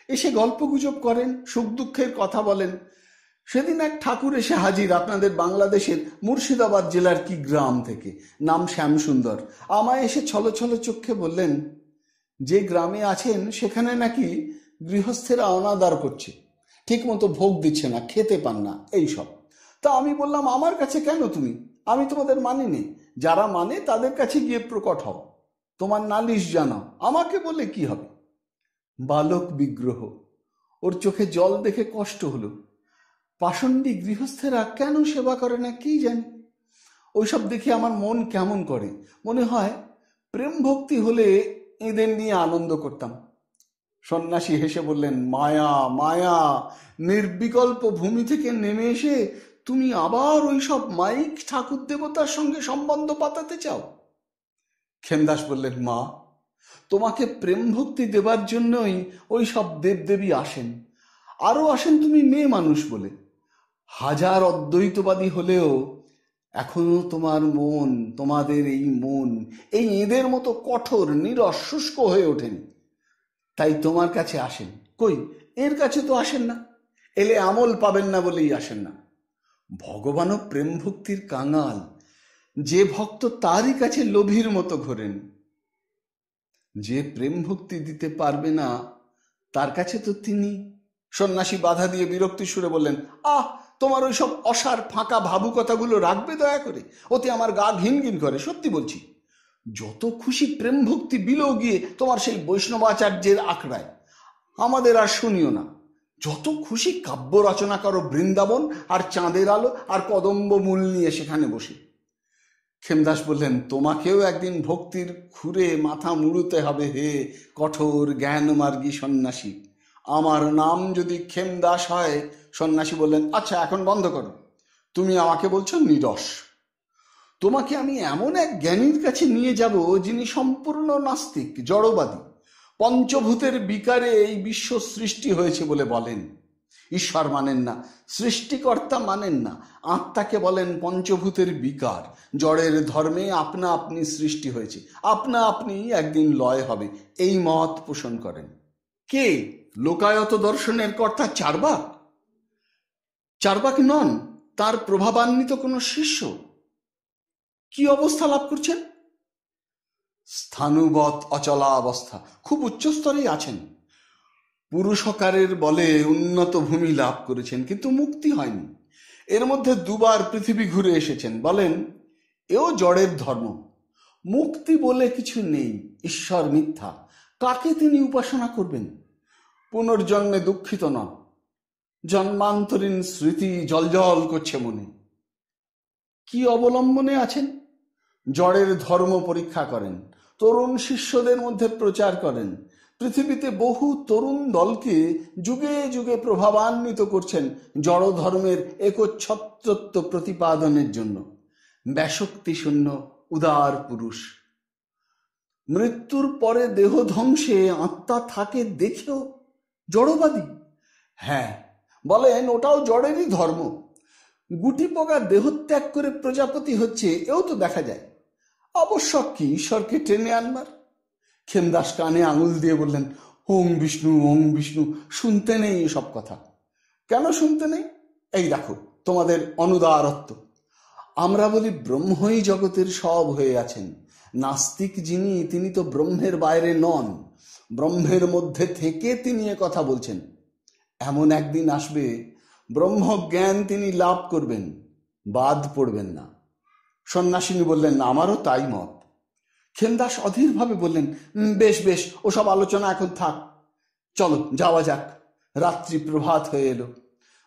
এসে গল্পগুজব করেন, সুখ দুঃখের কথা বলেন। সেদিন এক ঠাকুর এসে হাজির আপনাদের বাংলাদেশের মুর্শিদাবাদ জেলার কি গ্রাম থেকে, নাম শ্যামসুন্দর। আমায় এসে ছলছল চক্ষে বললেন, যে গ্রামে আছেন সেখানে নাকি গৃহস্থেরা অনাদার করছে, ঠিক মতো ভোগ দিচ্ছে না, খেতে পান না, এইসব। তা আমি বললাম, আমার কাছে কেন তুমি? আমি তোমাদের মানিনি, যারা মানে তাদের কাছে গিয়ে প্রকট হও, তোমার নালিশ জানাও, আমাকে বলে কি হবে? বালক বিগ্রহ, ওর চোখে জল দেখে কষ্ট হলো। পাষণ্ডী গৃহস্থেরা কেন সেবা করে না কি জানি। ওইসব দেখে আমার মন কেমন করে, মনে হয় প্রেম ভক্তি হলে এদের নিয়ে আনন্দ করতাম। সন্ন্যাসী হেসে বললেন, মায়া মায়া, নির্বিকল্প ভূমি থেকে নেমে এসে তুমি আবার ওইসব মাইক ঠাকুর দেবতার সঙ্গে সম্বন্ধ পাতাতে চাও? ক্ষেমদাস বললেন, মা, তোমাকে প্রেম ভক্তি দেবার জন্যই ওই সব দেবদেবী আসেন, আরো আসেন তুমি মেয়ে মানুষ বলে। হাজার অদ্বৈতবাদী হলেও এখনো তোমার মন, তোমাদের এই মন, এই এদের মতো কঠোর, নিরস, শুষ্ক হয়ে ওঠেনি, তাই তোমার কাছে আসেন। কই, এর কাছে তো আসেন না, এলে আমল পাবেন না বলেই আসেন না। ভগবানও প্রেম ভক্তির কাঙাল, যে ভক্ত তারই কাছে লোভীর মতো ঘোরেন। যে প্রেম ভক্তি দিতে পারবে না তার কাছে তো তিনি। সন্ন্যাসী বাধা দিয়ে বিরক্তি সুরে বললেন, আহ, তোমার ওই সব অসার ফাঁকা ভাবু কথাগুলো রাখবে দয়া করে, ওতে আমার গা ঘিন ঘিন করে, সত্যি বলছি। যত খুশি প্রেম ভক্তি বিলো গিয়ে তোমার সেই বৈষ্ণবাচার্যের আখড়ায়, আমাদের আর শুনিও না। যত খুশি কাব্য রচনা করো বৃন্দাবন আর চাঁদের আলো আর কদম্ব মূল নিয়ে সেখানে বসে। ক্ষেমদাস বললেন, তোমাকেও একদিন ভক্তির খুরে মাথা মুড়ুতে হবে হে কঠোর জ্ঞানমার্গী সন্ন্যাসী। আমার নাম যদি ক্ষেমদাস হয়। সন্ন্যাসী বললেন, আচ্ছা এখন বন্ধ করো, তুমি আমাকে বলছো নিরস। তোমাকে আমি এমন এক জ্ঞানীর কাছে নিয়ে যাব যিনি সম্পূর্ণ নাস্তিক, জড়বাদী, পঞ্চভূতের বিকারে এই বিশ্ব সৃষ্টি হয়েছে বলে বলেন। ঈশ্বর মানেন না, সৃষ্টিকর্তা মানেন না, আত্মাকে বলেন পঞ্চভূতের বিকার, জড়ের ধর্মে আপনা আপনি সৃষ্টি হয়েছে, আপনা আপনি একদিন লয় হবে, এই মত পোষণ করেন। কে? লোকায়ত দর্শনের কর্তা চার্বাক? চার্বাক নন, তার প্রভাবান্বিত কোনো শিষ্য। কি অবস্থা লাভ করছেন? স্থানুবৎ অচলা অবস্থা, খুব উচ্চস্তরেই আছেন। পুরুষকারের বলে উন্নত ভূমি লাভ করেছেন, কিন্তু মুক্তি হয়নি। এর মধ্যে 2 বার পৃথিবী ঘুরে এসেছেন। বলেন, এও জড়ের ধর্ম, মুক্তি বলে কিছু নেই, ঈশ্বর মিথ্যা, কাকে তিনি উপাসনা করবেন? পুনর্জন্মে দুঃখিত নন, জন্মান্তরীণ স্মৃতি জলজল করছে মনে। কি অবলম্বনে আছেন? জড়ের ধর্ম পরীক্ষা করেন, তরুণ শিষ্যদের মধ্যে প্রচার করেন, পৃথিবীতে বহু তরুণ দলকে যুগে যুগে প্রভাবান্বিত করছেন জড় ধর্মের একচ্ছত্রত্ব প্রতিপাদনের জন্য। ব্যাশক্তি শূন্য উদার পুরুষ। মৃত্যুর পরে দেহ ধ্বংসে আত্মা থাকে দেখেও জড়বাদী। হ্যাঁ, বলেন ওটাও জড়েরই ধর্ম। গুটি পোকা দেহত্যাগ করে প্রজাপতি হচ্ছে, এও তো দেখা যায়। আবশ্যক কি ঈশ্বরকে টেনে আনবার? ক্ষেমদাস কানে আঙুল দিয়ে বললেন, ওং বিষ্ণু ওং বিষ্ণু। শুনতে নেই এসব কথা। কেন শুনতে নেই? এই দেখো তোমাদের অনুদারত্ব। আমরা বলি ব্রহ্মই জগতের সব হয়ে আছেন। নাস্তিক যিনি, তিনি তো ব্রহ্মের বাইরে নন, ব্রহ্মের মধ্যে থেকে তিনি কথা বলছেন। এমন একদিন আসবে ব্রহ্মজ্ঞান তিনি লাভ করবেন, বাদ পড়বেন না। সন্ন্যাসিনী বললেন, আমারও তাই মত। ক্ষেমদাস অধীরভাবে বললেন, বেশ বেশ, ওসব আলোচনা এখন থাক, চলো যাওয়া যাক। রাত্রি প্রভাত হয়ে এলো,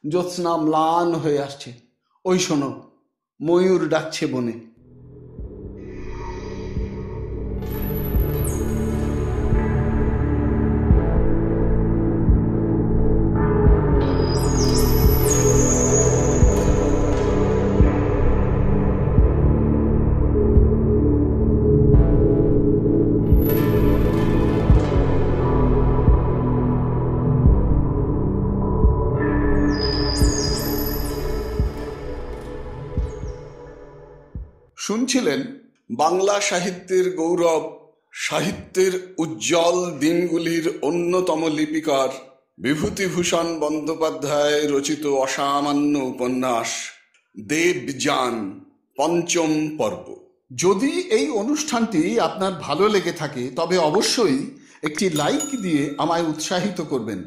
জ্যোৎস্না ম্লান হয়ে আসছে। ওই শোনো, ময়ূর ডাকছে বনে। শুনছিলেন বাংলা সাহিত্যের গৌরব, সাহিত্যের উজ্জ্বল দিনগুলির অন্যতম লিপিকার বিভূতিভূষণ বন্দ্যোপাধ্যায় রচিত অসামান্য উপন্যাস দেবযান পঞ্চম পর্ব। যদি এই অনুষ্ঠানটি আপনার ভালো লেগে থাকে তবে অবশ্যই একটি লাইক দিয়ে আমায় উৎসাহিত করবেন।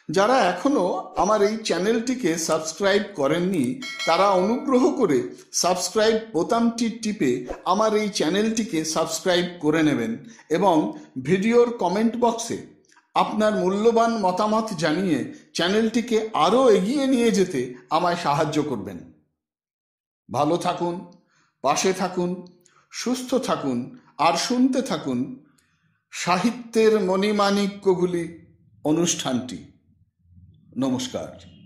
যারা এখনো আমার এই চ্যানেলটিকে সাবস্ক্রাইব করেননি তারা অনুগ্রহ করে সাবস্ক্রাইব বোতামটি টিপে আমার এই চ্যানেলটিকে সাবস্ক্রাইব করে নেবেন এবং ভিডিওর কমেন্ট বক্সে আপনার মূল্যবান মতামত জানিয়ে চ্যানেলটিকে আরও এগিয়ে নিয়ে যেতে আমায় সাহায্য করবেন। ভালো থাকুন, পাশে থাকুন, সুস্থ থাকুন আর শুনতে থাকুন সাহিত্যের মণিমাণিক্যগুলি অনুষ্ঠানটি। নমস্কার।